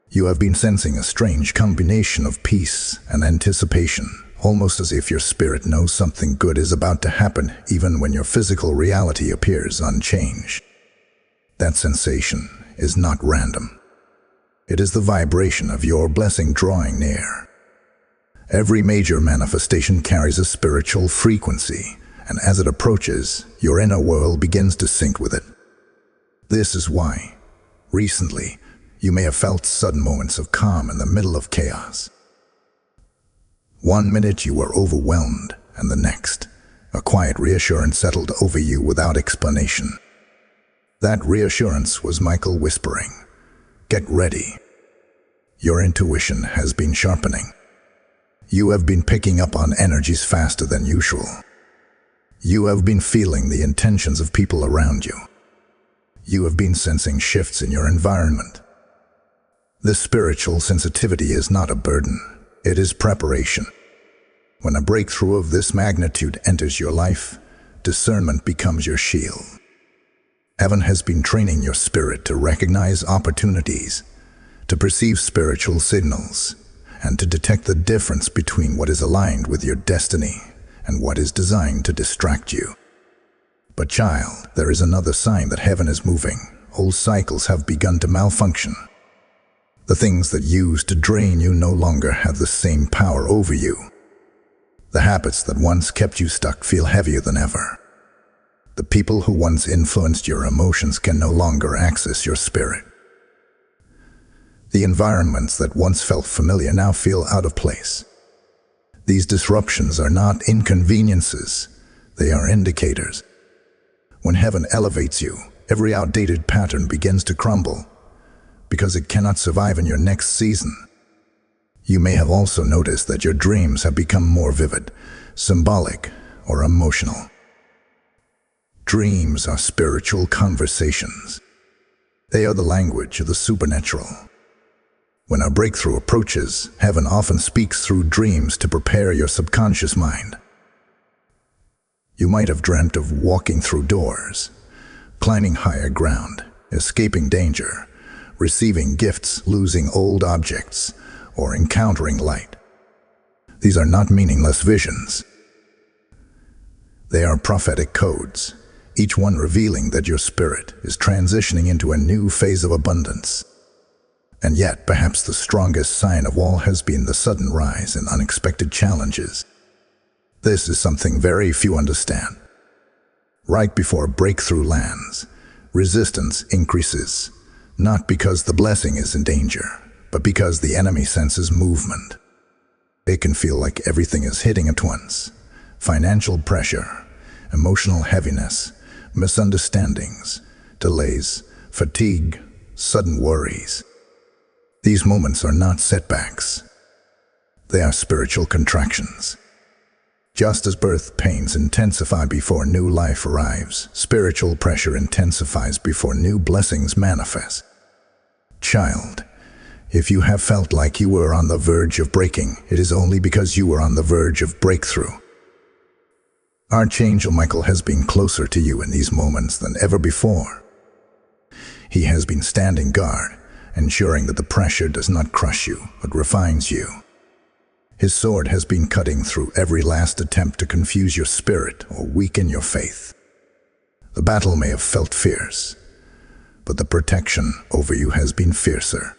You have been sensing a strange combination of peace and anticipation, almost as if your spirit knows something good is about to happen even when your physical reality appears unchanged. That sensation is not random. It is the vibration of your blessing drawing near. Every major manifestation carries a spiritual frequency, and as it approaches, your inner world begins to sync with it. This is why, recently, you may have felt sudden moments of calm in the middle of chaos. One minute you were overwhelmed, and the next, a quiet reassurance settled over you without explanation. That reassurance was Michael whispering, "Get ready." Your intuition has been sharpening. You have been picking up on energies faster than usual. You have been feeling the intentions of people around you. You have been sensing shifts in your environment. This spiritual sensitivity is not a burden, it is preparation. When a breakthrough of this magnitude enters your life, discernment becomes your shield. Heaven has been training your spirit to recognize opportunities, to perceive spiritual signals, and to detect the difference between what is aligned with your destiny and what is designed to distract you. But child, there is another sign that heaven is moving. Old cycles have begun to malfunction. The things that used to drain you no longer have the same power over you. The habits that once kept you stuck feel heavier than ever. The people who once influenced your emotions can no longer access your spirit. The environments that once felt familiar now feel out of place. These disruptions are not inconveniences, they are indicators. When heaven elevates you, every outdated pattern begins to crumble, because it cannot survive in your next season. You may have also noticed that your dreams have become more vivid, symbolic, or emotional. Dreams are spiritual conversations. They are the language of the supernatural. When a breakthrough approaches, heaven often speaks through dreams to prepare your subconscious mind. You might have dreamt of walking through doors, climbing higher ground, escaping danger, receiving gifts, losing old objects, or encountering light. These are not meaningless visions. They are prophetic codes, each one revealing that your spirit is transitioning into a new phase of abundance. And yet, perhaps the strongest sign of all has been the sudden rise in unexpected challenges. This is something very few understand. Right before breakthrough lands, resistance increases, not because the blessing is in danger, but because the enemy senses movement. It can feel like everything is hitting at once. Financial pressure, emotional heaviness, misunderstandings, delays, fatigue, sudden worries. These moments are not setbacks. They are spiritual contractions. Just as birth pains intensify before new life arrives, spiritual pressure intensifies before new blessings manifest. Child, if you have felt like you were on the verge of breaking, it is only because you were on the verge of breakthrough. Archangel Michael has been closer to you in these moments than ever before. He has been standing guard, ensuring that the pressure does not crush you, but refines you. His sword has been cutting through every last attempt to confuse your spirit or weaken your faith. The battle may have felt fierce, but the protection over you has been fiercer.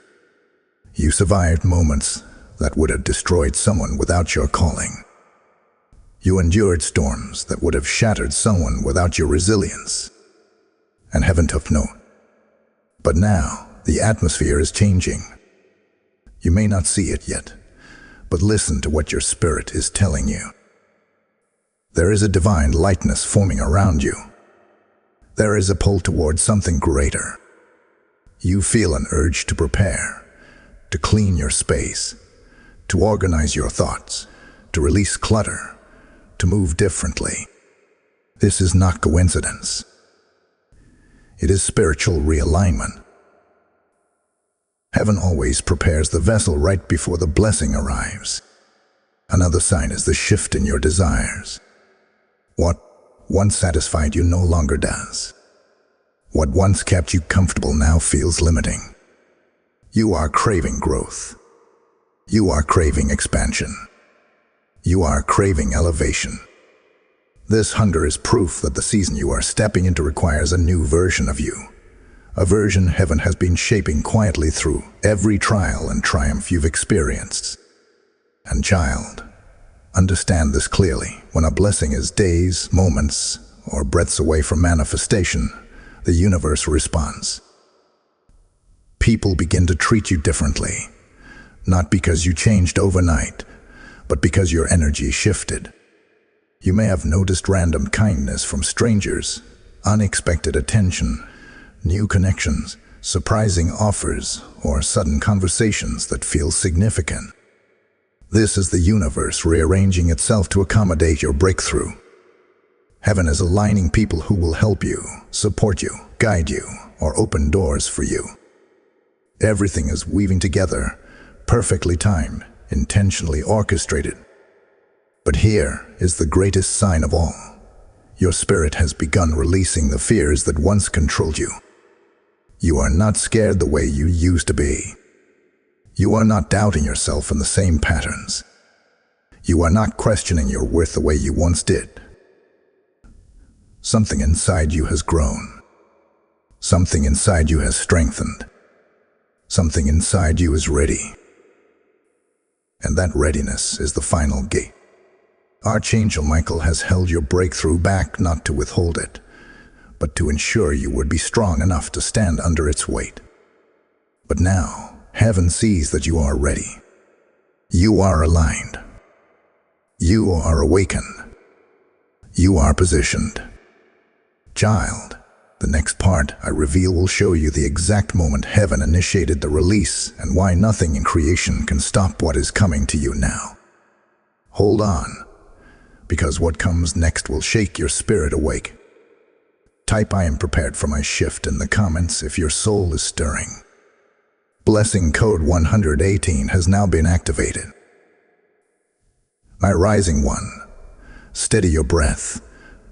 You survived moments that would have destroyed someone without your calling. You endured storms that would have shattered someone without your resilience. And heaven took note. But now, the atmosphere is changing. You may not see it yet, but listen to what your spirit is telling you. There is a divine lightness forming around you. There is a pull towards something greater. You feel an urge to prepare, to clean your space, to organize your thoughts, to release clutter, to move differently. This is not coincidence. It is spiritual realignment. Heaven always prepares the vessel right before the blessing arrives. Another sign is the shift in your desires. What once satisfied you no longer does. What once kept you comfortable now feels limiting. You are craving growth. You are craving expansion. You are craving elevation. This hunger is proof that the season you are stepping into requires a new version of you. A version heaven has been shaping quietly through every trial and triumph you've experienced. And child, understand this clearly. When a blessing is days, moments, or breaths away from manifestation, the universe responds. People begin to treat you differently, not because you changed overnight, but because your energy shifted. You may have noticed random kindness from strangers, unexpected attention, new connections, surprising offers, or sudden conversations that feel significant. This is the universe rearranging itself to accommodate your breakthrough. Heaven is aligning people who will help you, support you, guide you, or open doors for you. Everything is weaving together, perfectly timed, intentionally orchestrated. But here is the greatest sign of all. Your spirit has begun releasing the fears that once controlled you. You are not scared the way you used to be. You are not doubting yourself in the same patterns. You are not questioning your worth the way you once did. Something inside you has grown. Something inside you has strengthened. Something inside you is ready. And that readiness is the final gate. Archangel Michael has held your breakthrough back not to withhold it, but to ensure you would be strong enough to stand under its weight. But now, heaven sees that you are ready. You are aligned. You are awakened. You are positioned. Child, the next part I reveal will show you the exact moment heaven initiated the release and why nothing in creation can stop what is coming to you now. Hold on, because what comes next will shake your spirit awake. Type "I am prepared for my shift" in the comments if your soul is stirring. Blessing code 118 has now been activated. My rising one, steady your breath,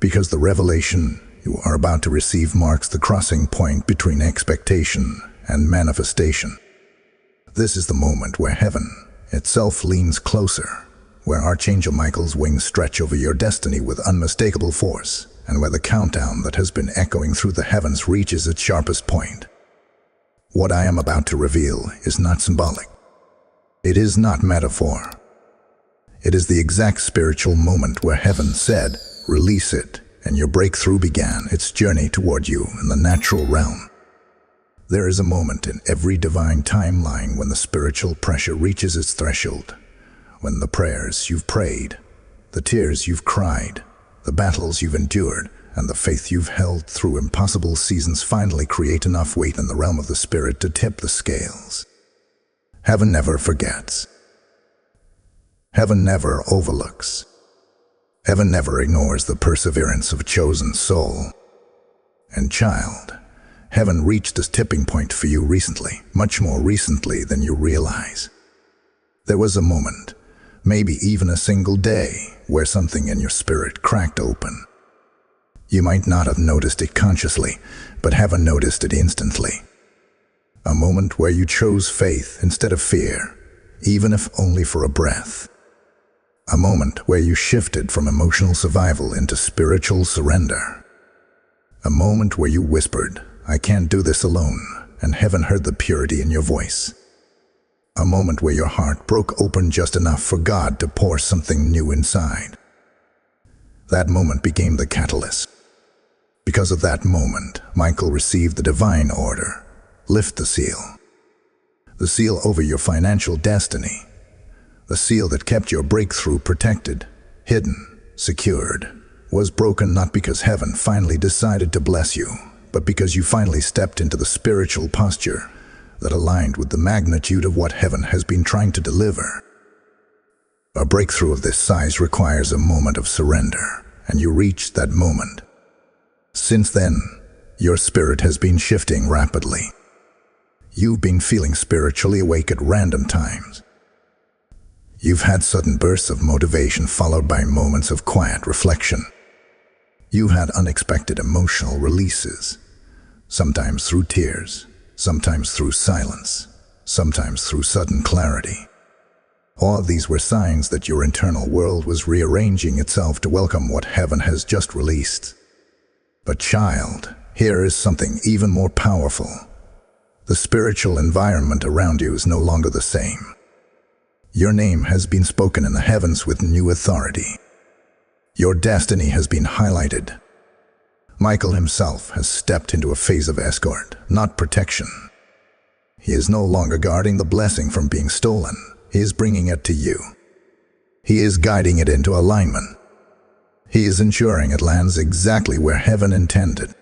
because the revelation you are about to receive marks the crossing point between expectation and manifestation. This is the moment where heaven itself leans closer, where Archangel Michael's wings stretch over your destiny with unmistakable force, and where the countdown that has been echoing through the heavens reaches its sharpest point. What I am about to reveal is not symbolic. It is not metaphor. It is the exact spiritual moment where heaven said, "Release it," and your breakthrough began its journey toward you in the natural realm. There is a moment in every divine timeline when the spiritual pressure reaches its threshold, when the prayers you've prayed, the tears you've cried, the battles you've endured, and the faith you've held through impossible seasons finally create enough weight in the realm of the spirit to tip the scales. Heaven never forgets. Heaven never overlooks. Heaven never ignores the perseverance of a chosen soul. And child, heaven reached this tipping point for you recently, much more recently than you realize. There was a moment, maybe even a single day, where something in your spirit cracked open. You might not have noticed it consciously, but heaven noticed it instantly. A moment where you chose faith instead of fear, even if only for a breath. A moment where you shifted from emotional survival into spiritual surrender. A moment where you whispered, "I can't do this alone," and heaven heard the purity in your voice. A moment where your heart broke open just enough for God to pour something new inside. That moment became the catalyst. Because of that moment, Michael received the divine order. Lift the seal. The seal over your financial destiny. The seal that kept your breakthrough protected, hidden, secured, was broken not because heaven finally decided to bless you, but because you finally stepped into the spiritual posture that aligned with the magnitude of what heaven has been trying to deliver. A breakthrough of this size requires a moment of surrender, and you reached that moment. Since then, your spirit has been shifting rapidly. You've been feeling spiritually awake at random times. You've had sudden bursts of motivation followed by moments of quiet reflection. You've had unexpected emotional releases, sometimes through tears, sometimes through silence, sometimes through sudden clarity. All of these were signs that your internal world was rearranging itself to welcome what heaven has just released. But child, here is something even more powerful. The spiritual environment around you is no longer the same. Your name has been spoken in the heavens with new authority. Your destiny has been highlighted. Michael himself has stepped into a phase of escort, not protection. He is no longer guarding the blessing from being stolen. He is bringing it to you. He is guiding it into alignment. He is ensuring it lands exactly where heaven intended.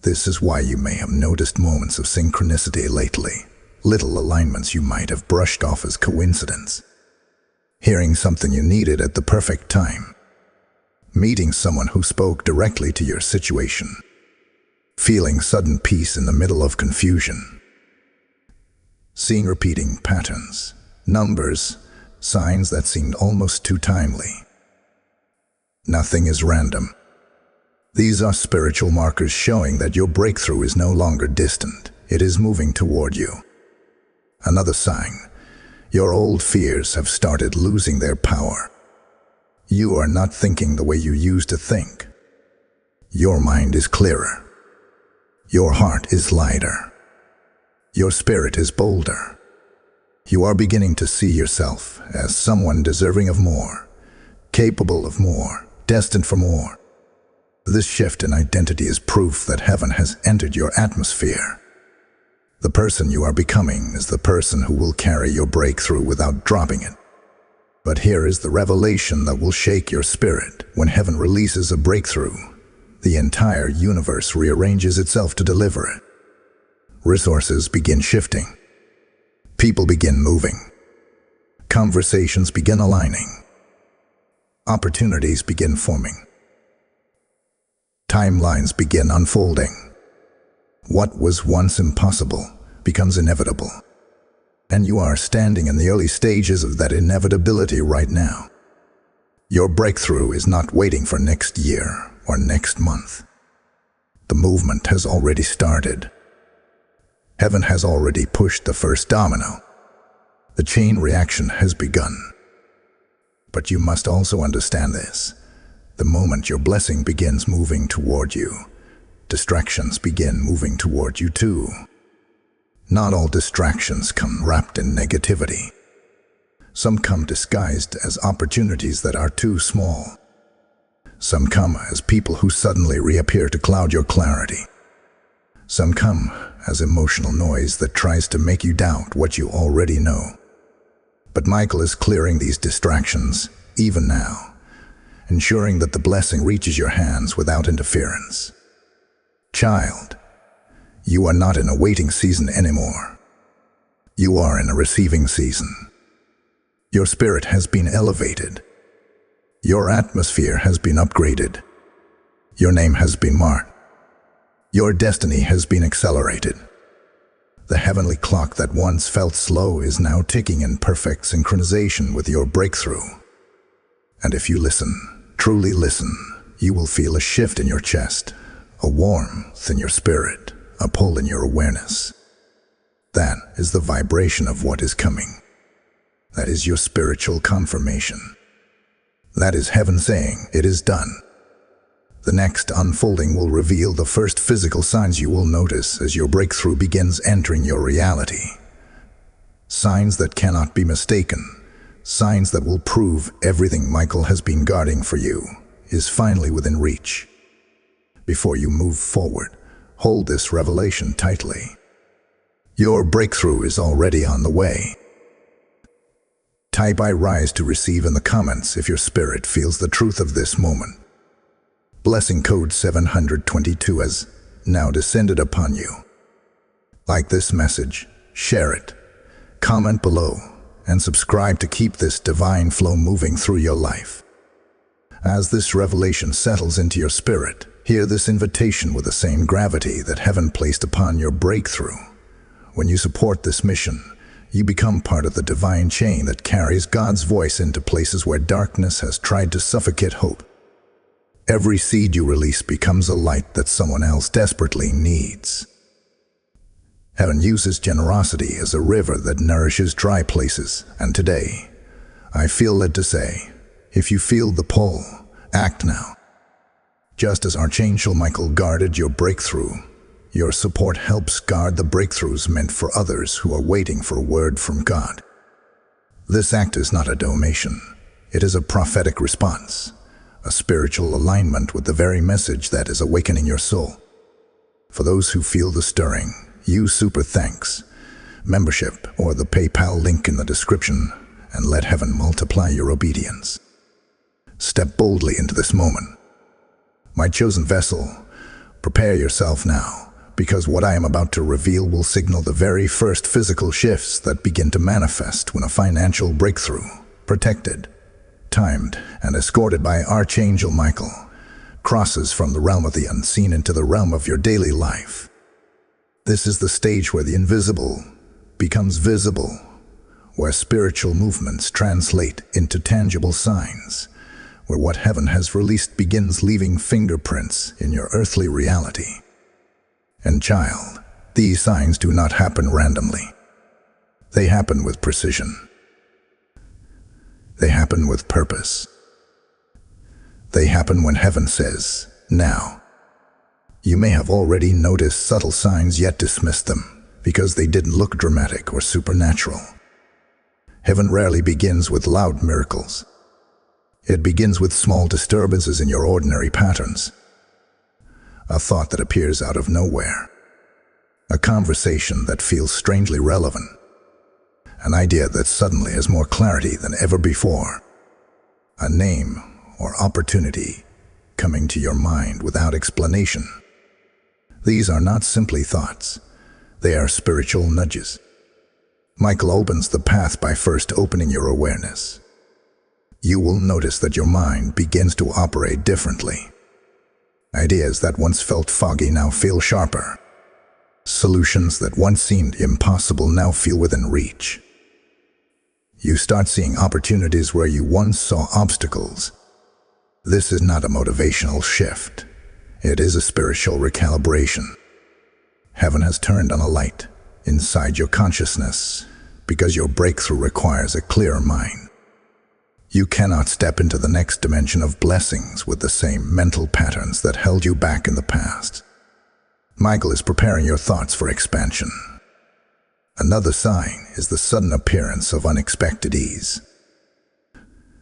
This is why you may have noticed moments of synchronicity lately. Little alignments you might have brushed off as coincidence. Hearing something you needed at the perfect time. Meeting someone who spoke directly to your situation. Feeling sudden peace in the middle of confusion. Seeing repeating patterns, numbers, signs that seemed almost too timely. Nothing is random. These are spiritual markers showing that your breakthrough is no longer distant. It is moving toward you. Another sign, your old fears have started losing their power. You are not thinking the way you used to think. Your mind is clearer. Your heart is lighter. Your spirit is bolder. You are beginning to see yourself as someone deserving of more, capable of more, destined for more. This shift in identity is proof that heaven has entered your atmosphere. The person you are becoming is the person who will carry your breakthrough without dropping it. But here is the revelation that will shake your spirit. When heaven releases a breakthrough, the entire universe rearranges itself to deliver it. Resources begin shifting. People begin moving. Conversations begin aligning. Opportunities begin forming. Timelines begin unfolding. What was once impossible becomes inevitable. And you are standing in the early stages of that inevitability right now. Your breakthrough is not waiting for next year or next month. The movement has already started. Heaven has already pushed the first domino. The chain reaction has begun. But you must also understand this. The moment your blessing begins moving toward you, distractions begin moving toward you too. Not all distractions come wrapped in negativity. Some come disguised as opportunities that are too small. Some come as people who suddenly reappear to cloud your clarity. Some come as emotional noise that tries to make you doubt what you already know. But Michael is clearing these distractions, even now, ensuring that the blessing reaches your hands without interference. Child, you are not in a waiting season anymore. You are in a receiving season. Your spirit has been elevated. Your atmosphere has been upgraded. Your name has been marked. Your destiny has been accelerated. The heavenly clock that once felt slow is now ticking in perfect synchronization with your breakthrough. And if you listen, truly listen, you will feel a shift in your chest, a warmth in your spirit, a pull in your awareness. That is the vibration of what is coming. That is your spiritual confirmation. That is heaven saying, it is done. The next unfolding will reveal the first physical signs you will notice as your breakthrough begins entering your reality. Signs that cannot be mistaken. Signs that will prove everything Michael has been guarding for you is finally within reach. Before you move forward, hold this revelation tightly. Your breakthrough is already on the way. Type "I rise to receive" in the comments if your spirit feels the truth of this moment. Blessing code 722 has now descended upon you. Like this message, share it, comment below, and subscribe to keep this divine flow moving through your life. As this revelation settles into your spirit, hear this invitation with the same gravity that heaven placed upon your breakthrough. When you support this mission, you become part of the divine chain that carries God's voice into places where darkness has tried to suffocate hope. Every seed you release becomes a light that someone else desperately needs. Heaven uses generosity as a river that nourishes dry places, and today, I feel led to say, if you feel the pull, act now. Just as Archangel Michael guarded your breakthrough, your support helps guard the breakthroughs meant for others who are waiting for a word from God. This act is not a donation. It is a prophetic response, a spiritual alignment with the very message that is awakening your soul. For those who feel the stirring, use Super Thanks, membership, or the PayPal link in the description, and let heaven multiply your obedience. Step boldly into this moment. My chosen vessel, prepare yourself now, because what I am about to reveal will signal the very first physical shifts that begin to manifest when a financial breakthrough, protected, timed, and escorted by Archangel Michael, crosses from the realm of the unseen into the realm of your daily life. This is the stage where the invisible becomes visible, where spiritual movements translate into tangible signs, where what heaven has released begins leaving fingerprints in your earthly reality. And child, these signs do not happen randomly. They happen with precision. They happen with purpose. They happen when heaven says, now. You may have already noticed subtle signs yet dismissed them, because they didn't look dramatic or supernatural. Heaven rarely begins with loud miracles. It begins with small disturbances in your ordinary patterns. A thought that appears out of nowhere. A conversation that feels strangely relevant. An idea that suddenly has more clarity than ever before. A name or opportunity coming to your mind without explanation. These are not simply thoughts. They are spiritual nudges. Michael opens the path by first opening your awareness. You will notice that your mind begins to operate differently. Ideas that once felt foggy now feel sharper. Solutions that once seemed impossible now feel within reach. You start seeing opportunities where you once saw obstacles. This is not a motivational shift. It is a spiritual recalibration. Heaven has turned on a light inside your consciousness, because your breakthrough requires a clear mind. You cannot step into the next dimension of blessings with the same mental patterns that held you back in the past. Michael is preparing your thoughts for expansion. Another sign is the sudden appearance of unexpected ease.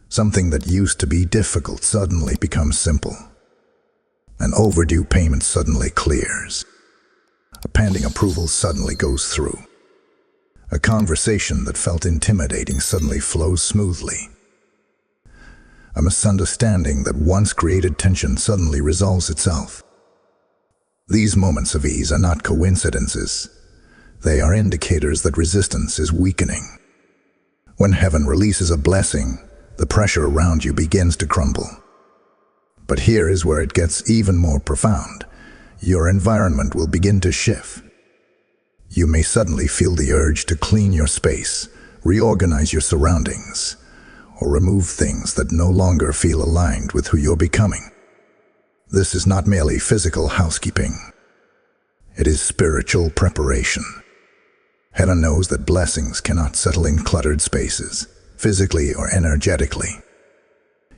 Something that used to be difficult suddenly becomes simple. An overdue payment suddenly clears. A pending approval suddenly goes through. A conversation that felt intimidating suddenly flows smoothly. A misunderstanding that once created tension suddenly resolves itself. These moments of ease are not coincidences. They are indicators that resistance is weakening. When heaven releases a blessing, the pressure around you begins to crumble. But here is where it gets even more profound. Your environment will begin to shift. You may suddenly feel the urge to clean your space, reorganize your surroundings, or remove things that no longer feel aligned with who you're becoming. This is not merely physical housekeeping. It is spiritual preparation. Heaven knows that blessings cannot settle in cluttered spaces, physically or energetically.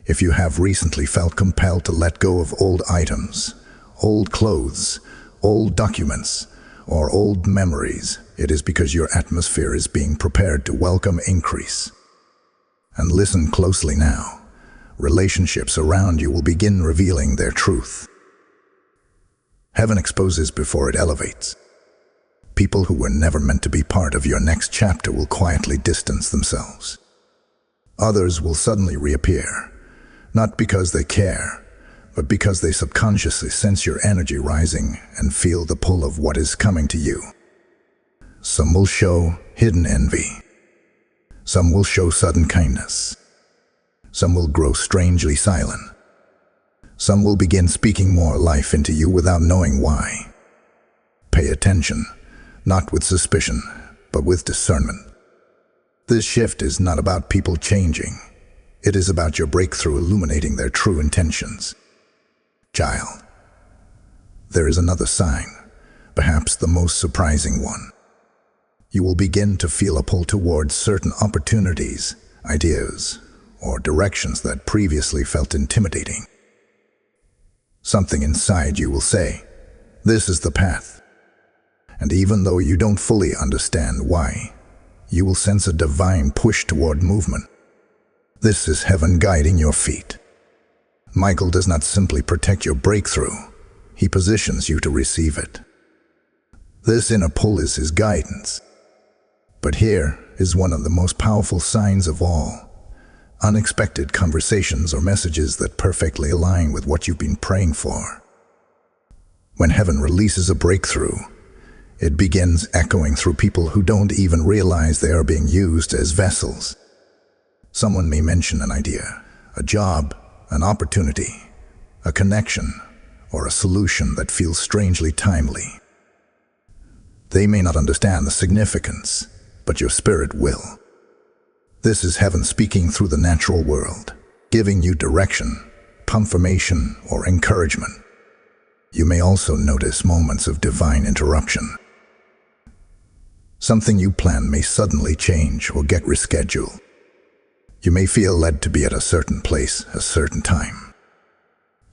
If you have recently felt compelled to let go of old items, old clothes, old documents, or old memories, it is because your atmosphere is being prepared to welcome increase. And listen closely now. Relationships around you will begin revealing their truth. Heaven exposes before it elevates. People who were never meant to be part of your next chapter will quietly distance themselves. Others will suddenly reappear, not because they care, but because they subconsciously sense your energy rising and feel the pull of what is coming to you. Some will show hidden envy. Some will show sudden kindness. Some will grow strangely silent. Some will begin speaking more life into you without knowing why. Pay attention, not with suspicion, but with discernment. This shift is not about people changing. It is about your breakthrough illuminating their true intentions. Child, there is another sign, perhaps the most surprising one. You will begin to feel a pull towards certain opportunities, ideas, or directions that previously felt intimidating. Something inside you will say, "This is the path." And even though you don't fully understand why, you will sense a divine push toward movement. This is heaven guiding your feet. Michael does not simply protect your breakthrough, he positions you to receive it. This inner pull is his guidance. But here is one of the most powerful signs of all. Unexpected conversations or messages that perfectly align with what you've been praying for. When heaven releases a breakthrough, it begins echoing through people who don't even realize they are being used as vessels. Someone may mention an idea, a job, an opportunity, a connection, or a solution that feels strangely timely. They may not understand the significance, but your spirit will. This is heaven speaking through the natural world, giving you direction, confirmation, or encouragement. You may also notice moments of divine interruption. Something you plan may suddenly change or get rescheduled. You may feel led to be at a certain place, a certain time.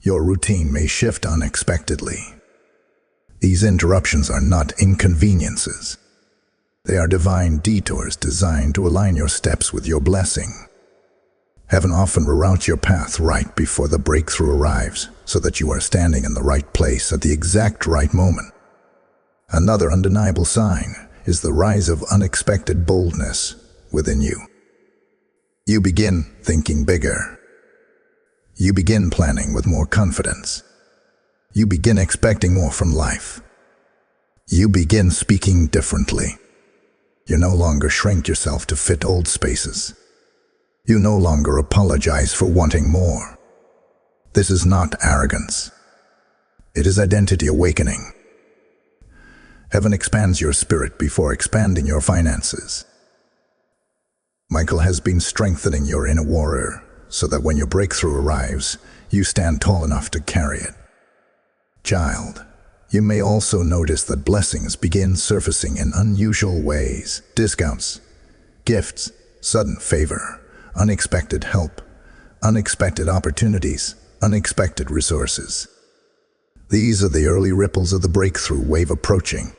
Your routine may shift unexpectedly. These interruptions are not inconveniences. They are divine detours designed to align your steps with your blessing. Heaven often reroutes your path right before the breakthrough arrives, so that you are standing in the right place at the exact right moment. Another undeniable sign is the rise of unexpected boldness within you. You begin thinking bigger. You begin planning with more confidence. You begin expecting more from life. You begin speaking differently. You no longer shrink yourself to fit old spaces. You no longer apologize for wanting more. This is not arrogance. It is identity awakening. Heaven expands your spirit before expanding your finances. Michael has been strengthening your inner warrior so that when your breakthrough arrives, you stand tall enough to carry it. Child, you may also notice that blessings begin surfacing in unusual ways. Discounts, Gifts, sudden favor, unexpected help, unexpected opportunities, unexpected resources. These are the early ripples of the breakthrough wave approaching.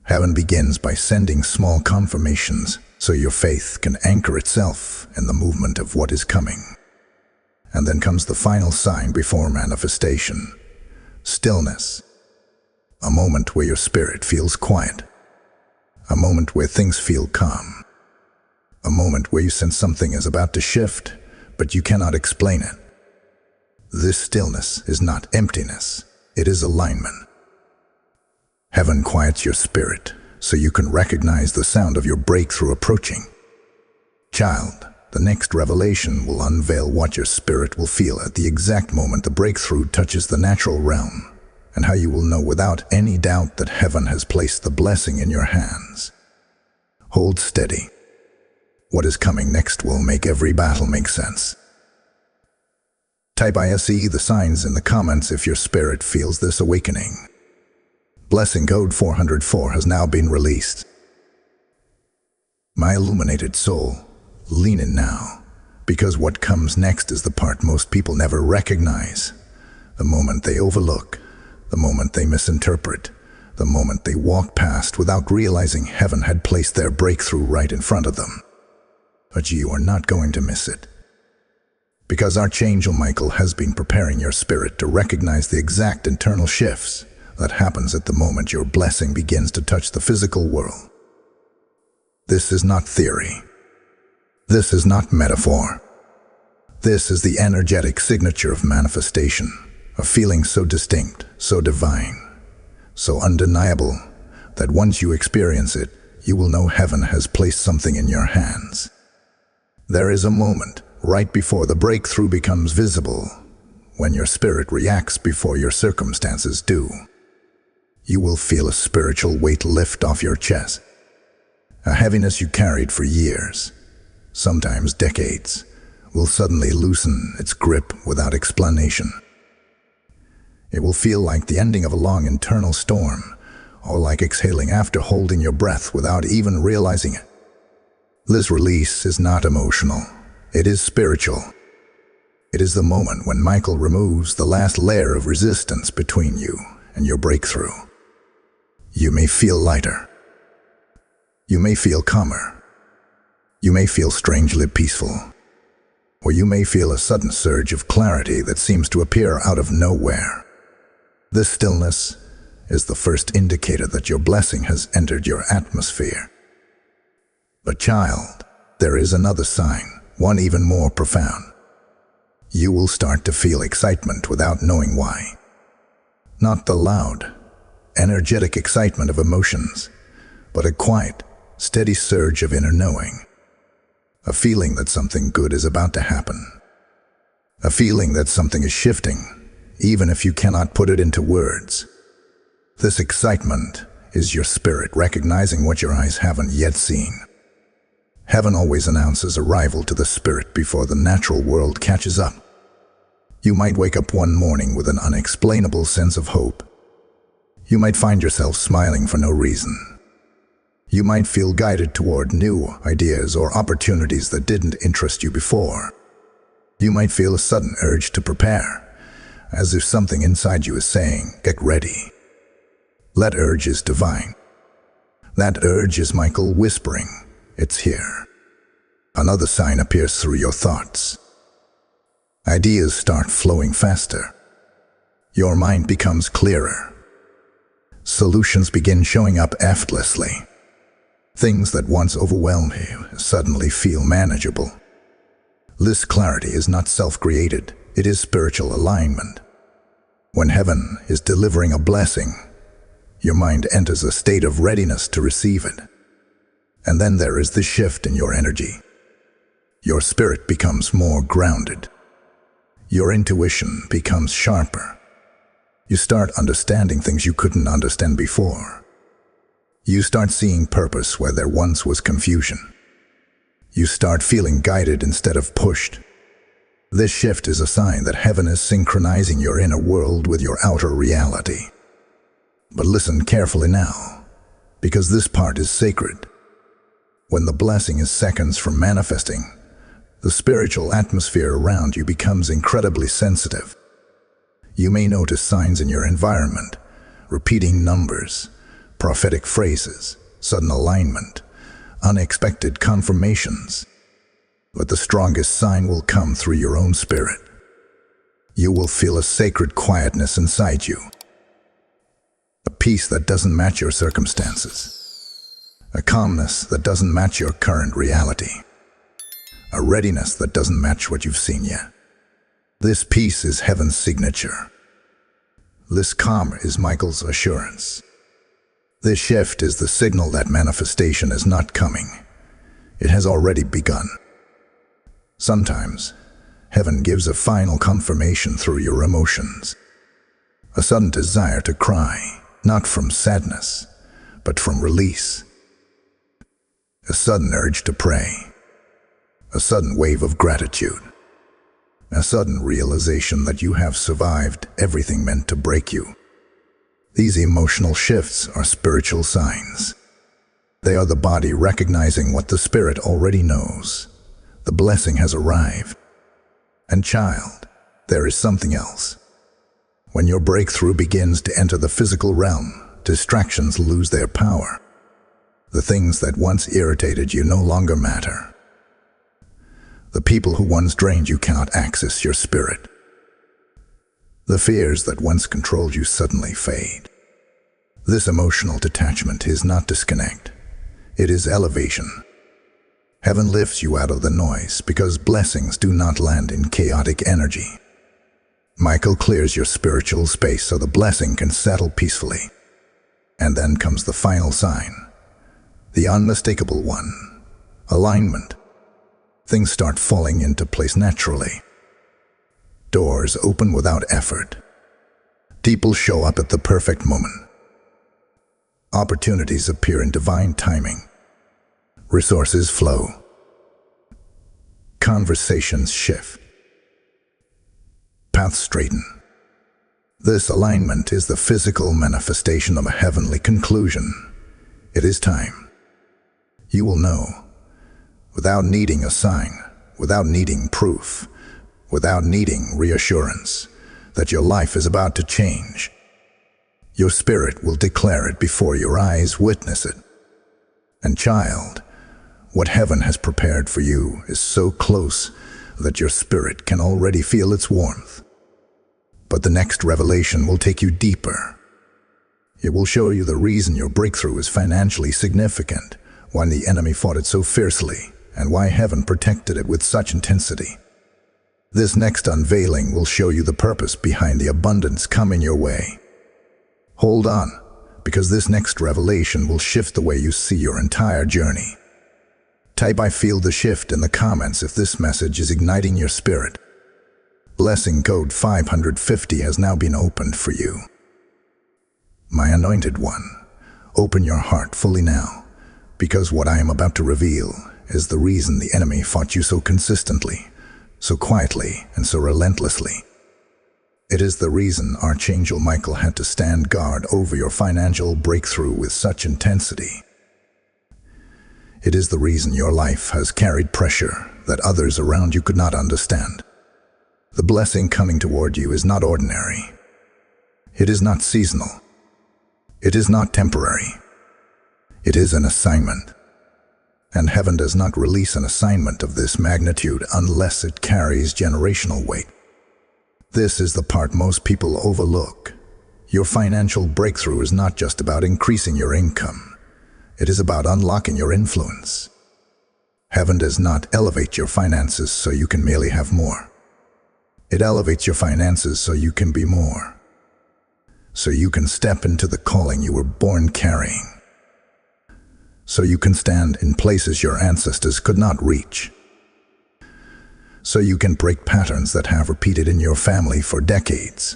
Heaven begins by sending small confirmations so your faith can anchor itself in the movement of what is coming. And then comes the final sign before manifestation: stillness. A moment where your spirit feels quiet. A moment where things feel calm. A moment where you sense something is about to shift, but you cannot explain it. This stillness is not emptiness, it is alignment. Heaven quiets your spirit so you can recognize the sound of your breakthrough approaching. Child, the next revelation will unveil what your spirit will feel at the exact moment the breakthrough touches the natural realm, and how you will know without any doubt that heaven has placed the blessing in your hands. Hold steady. What is coming next will make every battle make sense. Type ISE the signs in the comments if your spirit feels this awakening. Blessing code 404 has now been released. My illuminated soul, lean in now, because what comes next is the part most people never recognize. The moment they overlook, the moment they misinterpret, the moment they walk past without realizing heaven had placed their breakthrough right in front of them. But you are not going to miss it. Because Archangel Michael has been preparing your spirit to recognize the exact internal shifts that happens at the moment your blessing begins to touch the physical world. This is not theory. This is not metaphor. This is the energetic signature of manifestation, a feeling so distinct, so divine, so undeniable that once you experience it, you will know heaven has placed something in your hands. There is a moment right before the breakthrough becomes visible, when your spirit reacts before your circumstances do. You will feel a spiritual weight lift off your chest. A heaviness you carried for years, sometimes decades, will suddenly loosen its grip without explanation. It will feel like the ending of a long internal storm, or like exhaling after holding your breath without even realizing it. This release is not emotional, it is spiritual. It is the moment when Michael removes the last layer of resistance between you and your breakthrough. You may feel lighter. You may feel calmer. You may feel strangely peaceful. Or you may feel a sudden surge of clarity that seems to appear out of nowhere. This stillness is the first indicator that your blessing has entered your atmosphere. But child, there is another sign, one even more profound. You will start to feel excitement without knowing why. Not the loud, energetic excitement of emotions, but a quiet, steady surge of inner knowing. A feeling that something good is about to happen. A feeling that something is shifting, even if you cannot put it into words. This excitement is your spirit recognizing what your eyes haven't yet seen. Heaven always announces arrival to the spirit before the natural world catches up. You might wake up one morning with an unexplainable sense of hope. You might find yourself smiling for no reason. You might feel guided toward new ideas or opportunities that didn't interest you before. You might feel a sudden urge to prepare, as if something inside you is saying, "Get ready." That urge is divine. That urge is Michael whispering, "It's here." Another sign appears through your thoughts. Ideas start flowing faster. Your mind becomes clearer. Solutions begin showing up effortlessly. Things that once overwhelmed you suddenly feel manageable. This clarity is not self-created, it is spiritual alignment. When heaven is delivering a blessing, your mind enters a state of readiness to receive it. And then there is the shift in your energy. Your spirit becomes more grounded. Your intuition becomes sharper. You start understanding things you couldn't understand before. You start seeing purpose where there once was confusion. You start feeling guided instead of pushed. This shift is a sign that heaven is synchronizing your inner world with your outer reality. But listen carefully now, because this part is sacred. When the blessing is seconds from manifesting, the spiritual atmosphere around you becomes incredibly sensitive. You may notice signs in your environment, repeating numbers, prophetic phrases, sudden alignment, unexpected confirmations. But the strongest sign will come through your own spirit. You will feel a sacred quietness inside you, a peace that doesn't match your circumstances, a calmness that doesn't match your current reality, a readiness that doesn't match what you've seen yet. This peace is heaven's signature. This calm is Michael's assurance. This shift is the signal that manifestation is not coming. It has already begun. Sometimes, heaven gives a final confirmation through your emotions. A sudden desire to cry, not from sadness, but from release. A sudden urge to pray. A sudden wave of gratitude. A sudden realization that you have survived everything meant to break you. These emotional shifts are spiritual signs. They are the body recognizing what the spirit already knows. The blessing has arrived. And child, there is something else. When your breakthrough begins to enter the physical realm, distractions lose their power. The things that once irritated you no longer matter. The people who once drained you cannot access your spirit. The fears that once controlled you suddenly fade. This emotional detachment is not disconnect. It is elevation. Heaven lifts you out of the noise because blessings do not land in chaotic energy. Michael clears your spiritual space so the blessing can settle peacefully. And then comes the final sign, the unmistakable one, alignment. Things start falling into place naturally. Doors open without effort. People show up at the perfect moment. Opportunities appear in divine timing. Resources flow. Conversations shift. Paths straighten. This alignment is the physical manifestation of a heavenly conclusion. It is time. You will know, without needing a sign, without needing proof, without needing reassurance, that your life is about to change. Your spirit will declare it before your eyes witness it. And child, what heaven has prepared for you is so close that your spirit can already feel its warmth. But the next revelation will take you deeper. It will show you the reason your breakthrough is financially significant, why the enemy fought it so fiercely, and why heaven protected it with such intensity. This next unveiling will show you the purpose behind the abundance coming your way. Hold on, because this next revelation will shift the way you see your entire journey. Type "I feel the shift" in the comments if this message is igniting your spirit. Blessing code 550 has now been opened for you. My anointed one, open your heart fully now, because what I am about to reveal is the reason the enemy fought you so consistently, so quietly, and so relentlessly. It is the reason Archangel Michael had to stand guard over your financial breakthrough with such intensity. It is the reason your life has carried pressure that others around you could not understand. The blessing coming toward you is not ordinary. It is not seasonal. It is not temporary. It is an assignment. And heaven does not release an assignment of this magnitude unless it carries generational weight. This is the part most people overlook. Your financial breakthrough is not just about increasing your income. It is about unlocking your influence. Heaven does not elevate your finances so you can merely have more. It elevates your finances so you can be more. So you can step into the calling you were born carrying. So you can stand in places your ancestors could not reach. So you can break patterns that have repeated in your family for decades.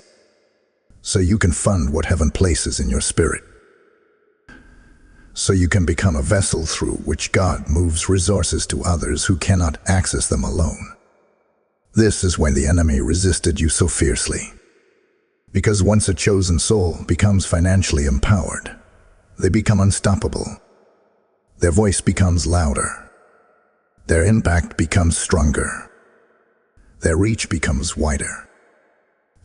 So you can fund what heaven places in your spirit. So you can become a vessel through which God moves resources to others who cannot access them alone. This is when the enemy resisted you so fiercely. Because once a chosen soul becomes financially empowered, they become unstoppable. Their voice becomes louder. Their impact becomes stronger. Their reach becomes wider.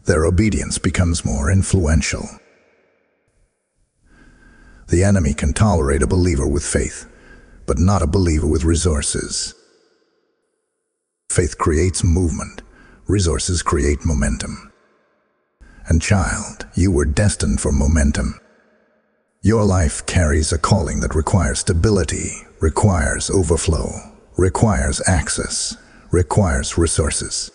Their obedience becomes more influential. The enemy can tolerate a believer with faith, but not a believer with resources. Faith creates movement. Resources create momentum. And child, you were destined for momentum. Your life carries a calling that requires stability, requires overflow, requires access, requires resources.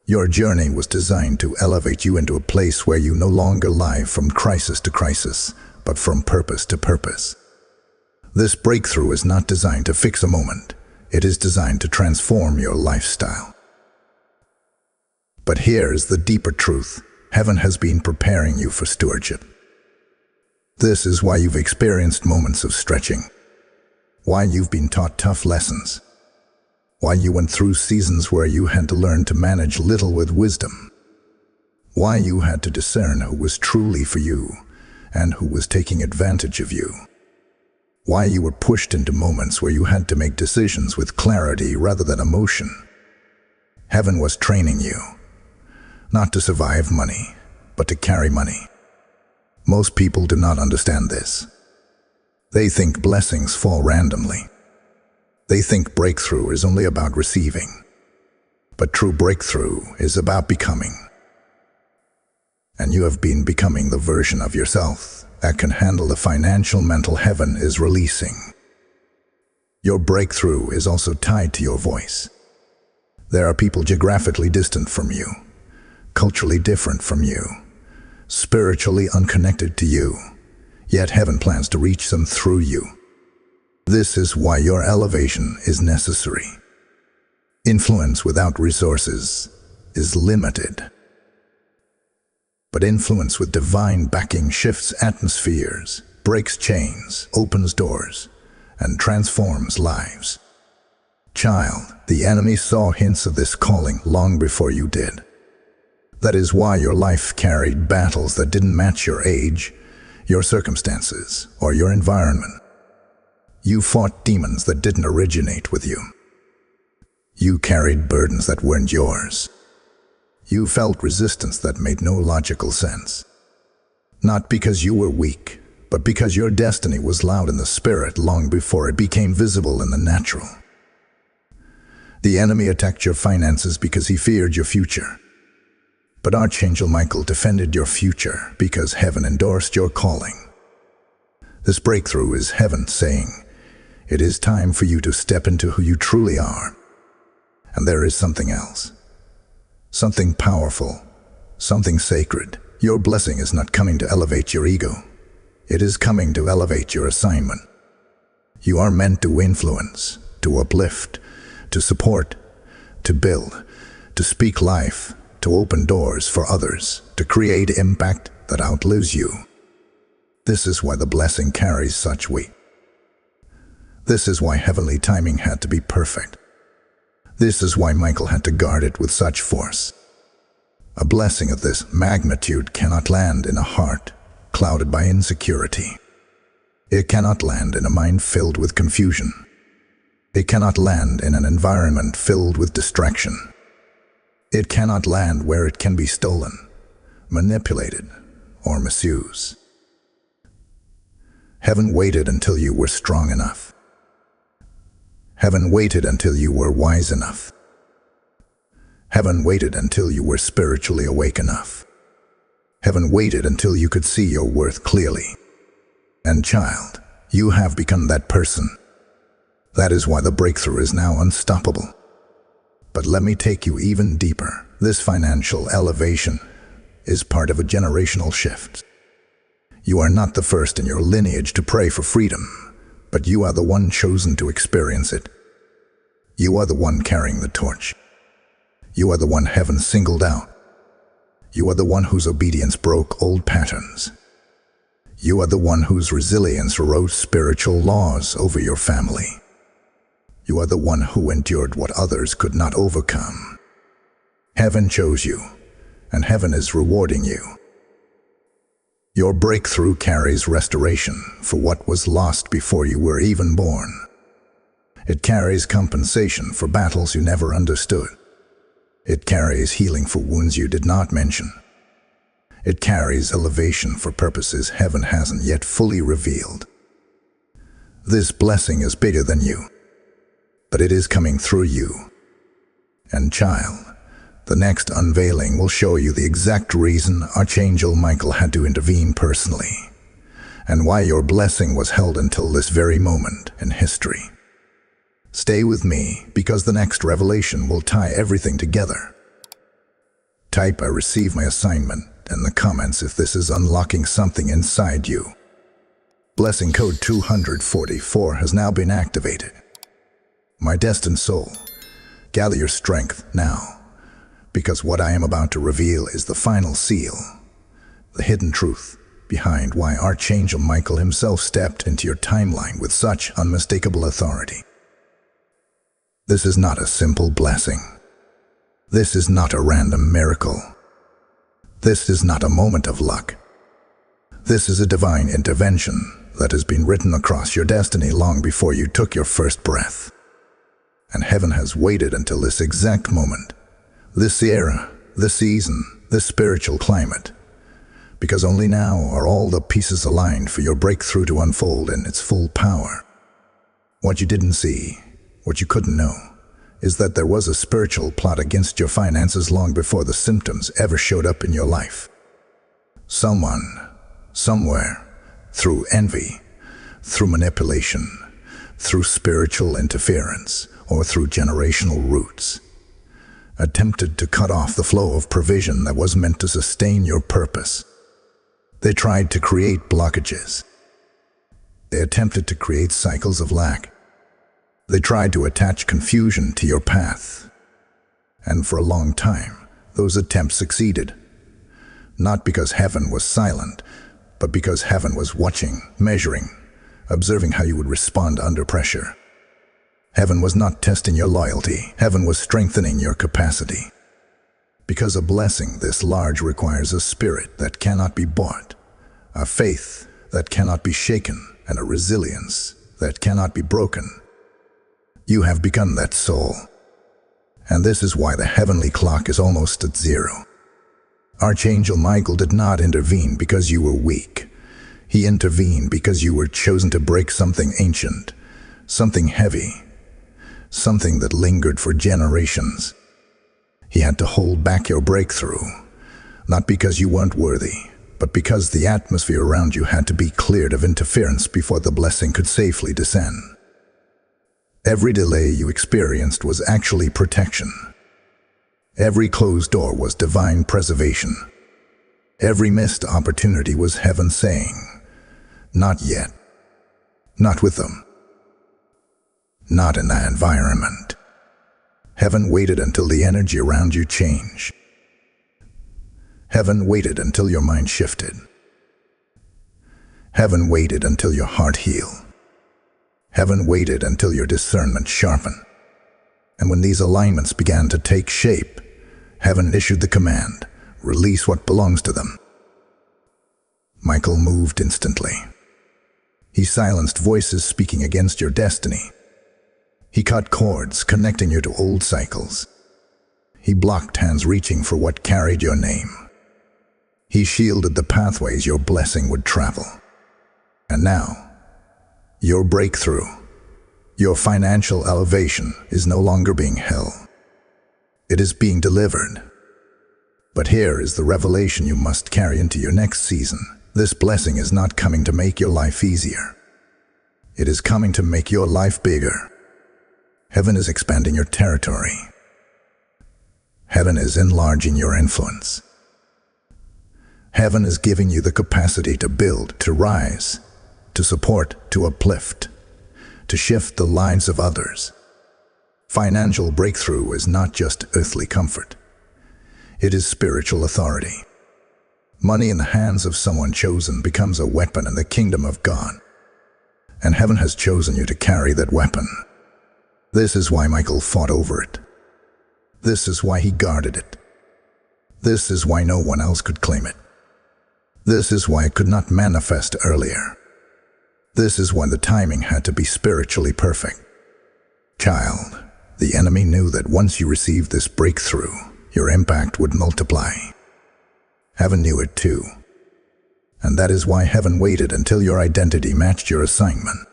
Your journey was designed to elevate you into a place where you no longer lie from crisis to crisis, but from purpose to purpose. This breakthrough is not designed to fix a moment. It is designed to transform your lifestyle. But here is the deeper truth. Heaven has been preparing you for stewardship. This is why you've experienced moments of stretching, why you've been taught tough lessons, why you went through seasons where you had to learn to manage little with wisdom, why you had to discern who was truly for you and who was taking advantage of you, why you were pushed into moments where you had to make decisions with clarity rather than emotion. Heaven was training you, not to survive money, but to carry money. Most people do not understand this. They think blessings fall randomly. They think breakthrough is only about receiving. But true breakthrough is about becoming. And you have been becoming the version of yourself that can handle the financial mantle heaven is releasing. Your breakthrough is also tied to your voice. There are people geographically distant from you, culturally different from you, spiritually unconnected to you, yet heaven plans to reach them through you. This is why your elevation is necessary. Influence without resources is limited. But influence with divine backing shifts atmospheres, breaks chains, opens doors, and transforms lives. Child, the enemy saw hints of this calling long before you did. That is why your life carried battles that didn't match your age, your circumstances, or your environment. You fought demons that didn't originate with you. You carried burdens that weren't yours. You felt resistance that made no logical sense. Not because you were weak, but because your destiny was loud in the spirit long before it became visible in the natural. The enemy attacked your finances because he feared your future. But Archangel Michael defended your future because heaven endorsed your calling. This breakthrough is heaven saying, it is time for you to step into who you truly are. And there is something else. Something powerful. Something sacred. Your blessing is not coming to elevate your ego. It is coming to elevate your assignment. You are meant to influence, to uplift, to support, to build, to speak life, to open doors for others, to create impact that outlives you. This is why the blessing carries such weight. This is why heavenly timing had to be perfect. This is why Michael had to guard it with such force. A blessing of this magnitude cannot land in a heart clouded by insecurity. It cannot land in a mind filled with confusion. It cannot land in an environment filled with distraction. It cannot land where it can be stolen, manipulated, or misused. Heaven waited until you were strong enough. Heaven waited until you were wise enough. Heaven waited until you were spiritually awake enough. Heaven waited until you could see your worth clearly. And child, you have become that person. That is why the breakthrough is now unstoppable. But let me take you even deeper. This financial elevation is part of a generational shift. You are not the first in your lineage to pray for freedom, but you are the one chosen to experience it. You are the one carrying the torch. You are the one heaven singled out. You are the one whose obedience broke old patterns. You are the one whose resilience wrote spiritual laws over your family. You are the one who endured what others could not overcome. Heaven chose you, and heaven is rewarding you. Your breakthrough carries restoration for what was lost before you were even born. It carries compensation for battles you never understood. It carries healing for wounds you did not mention. It carries elevation for purposes heaven hasn't yet fully revealed. This blessing is bigger than you, but it is coming through you. And child, the next unveiling will show you the exact reason Archangel Michael had to intervene personally, and why your blessing was held until this very moment in history. Stay with me, because the next revelation will tie everything together. Type "I receive my assignment" in the comments if this is unlocking something inside you. Blessing code 244 has now been activated. My destined soul, gather your strength now, because what I am about to reveal is the final seal, the hidden truth behind why Archangel Michael himself stepped into your timeline with such unmistakable authority. This is not a simple blessing. This is not a random miracle. This is not a moment of luck. This is a divine intervention that has been written across your destiny long before you took your first breath. And heaven has waited until this exact moment, this era, this season, this spiritual climate, because only now are all the pieces aligned for your breakthrough to unfold in its full power. What you didn't see, what you couldn't know, is that there was a spiritual plot against your finances long before the symptoms ever showed up in your life. Someone, somewhere, through envy, through manipulation, through spiritual interference, or through generational roots, attempted to cut off the flow of provision that was meant to sustain your purpose. They tried to create blockages. They attempted to create cycles of lack. They tried to attach confusion to your path. And for a long time, those attempts succeeded. Not because heaven was silent, but because heaven was watching, measuring, observing how you would respond under pressure. Heaven was not testing your loyalty. Heaven was strengthening your capacity. Because a blessing this large requires a spirit that cannot be bought, a faith that cannot be shaken, and a resilience that cannot be broken. You have become that soul. And this is why the heavenly clock is almost at zero. Archangel Michael did not intervene because you were weak. He intervened because you were chosen to break something ancient, something heavy, something that lingered for generations. He had to hold back your breakthrough, not because you weren't worthy, but because the atmosphere around you had to be cleared of interference before the blessing could safely descend. Every delay you experienced was actually protection. Every closed door was divine preservation. Every missed opportunity was heaven saying, "Not yet. Not with them. Not in that environment." Heaven waited until the energy around you changed. Heaven waited until your mind shifted. Heaven waited until your heart healed. Heaven waited until your discernment sharpened. And when these alignments began to take shape, heaven issued the command, "Release what belongs to them." Michael moved instantly. He silenced voices speaking against your destiny. He cut cords connecting you to old cycles. He blocked hands reaching for what carried your name. He shielded the pathways your blessing would travel. And now, your breakthrough, your financial elevation is no longer being held. It is being delivered. But here is the revelation you must carry into your next season. This blessing is not coming to make your life easier. It is coming to make your life bigger. Heaven is expanding your territory. Heaven is enlarging your influence. Heaven is giving you the capacity to build, to rise, to support, to uplift, to shift the lives of others. Financial breakthrough is not just earthly comfort. It is spiritual authority. Money in the hands of someone chosen becomes a weapon in the kingdom of God. And heaven has chosen you to carry that weapon. This is why Michael fought over it. This is why he guarded it. This is why no one else could claim it. This is why it could not manifest earlier. This is why the timing had to be spiritually perfect. Child, the enemy knew that once you received this breakthrough, your impact would multiply. Heaven knew it too. And that is why heaven waited until your identity matched your assignment.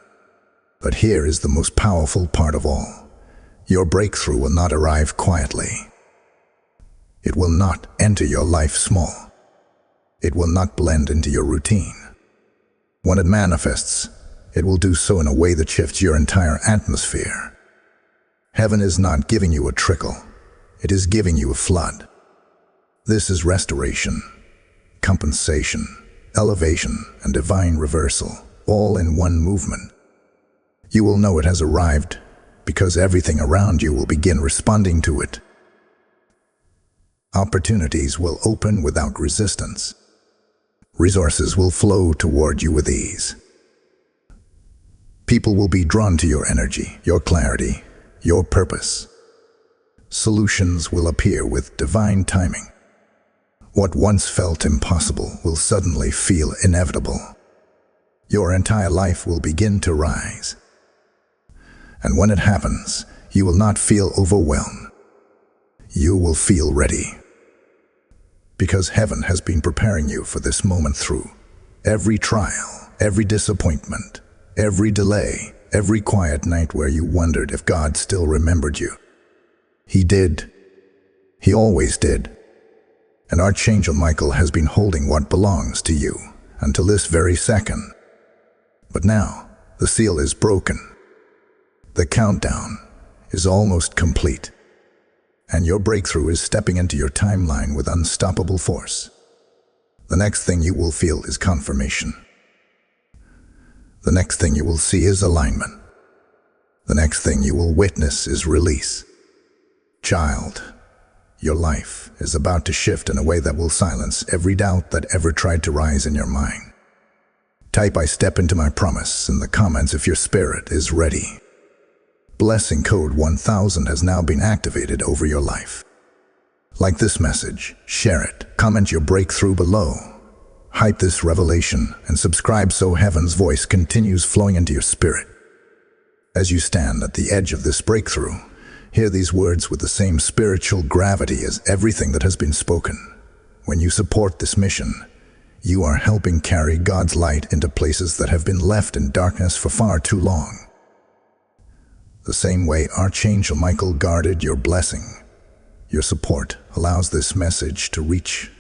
But here is the most powerful part of all. Your breakthrough will not arrive quietly. It will not enter your life small. It will not blend into your routine. When it manifests, it will do so in a way that shifts your entire atmosphere. Heaven is not giving you a trickle. It is giving you a flood. This is restoration, compensation, elevation, and divine reversal, all in one movement. You will know it has arrived because everything around you will begin responding to it. Opportunities will open without resistance. Resources will flow toward you with ease. People will be drawn to your energy, your clarity, your purpose. Solutions will appear with divine timing. What once felt impossible will suddenly feel inevitable. Your entire life will begin to rise. And when it happens, you will not feel overwhelmed. You will feel ready. Because heaven has been preparing you for this moment through every trial, every disappointment, every delay, every quiet night where you wondered if God still remembered you. He did. He always did. And Archangel Michael has been holding what belongs to you until this very second. But now, the seal is broken. The countdown is almost complete. And your breakthrough is stepping into your timeline with unstoppable force. The next thing you will feel is confirmation. The next thing you will see is alignment. The next thing you will witness is release. Child, your life is about to shift in a way that will silence every doubt that ever tried to rise in your mind. Type "I step into my promise" in the comments if your spirit is ready. Blessing code 1000 has now been activated over your life. Like this message, share it, comment your breakthrough below. Hype this revelation and subscribe so heaven's voice continues flowing into your spirit. As you stand at the edge of this breakthrough, hear these words with the same spiritual gravity as everything that has been spoken. When you support this mission, you are helping carry God's light into places that have been left in darkness for far too long. The same way Archangel Michael guarded your blessing, your support allows this message to reach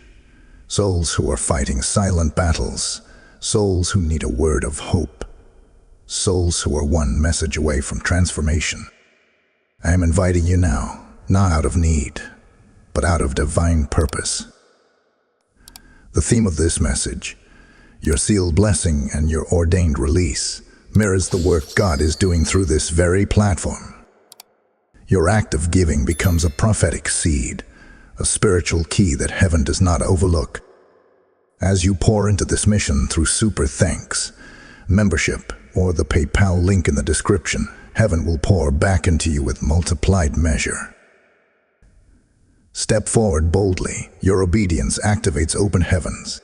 souls who are fighting silent battles, souls who need a word of hope, souls who are one message away from transformation. I am inviting you now, not out of need, but out of divine purpose. The theme of this message, your sealed blessing and your ordained release, mirrors the work God is doing through this very platform. Your act of giving becomes a prophetic seed, a spiritual key that heaven does not overlook. As you pour into this mission through super thanks, membership, or the PayPal link in the description, heaven will pour back into you with multiplied measure. Step forward boldly. Your obedience activates open heavens.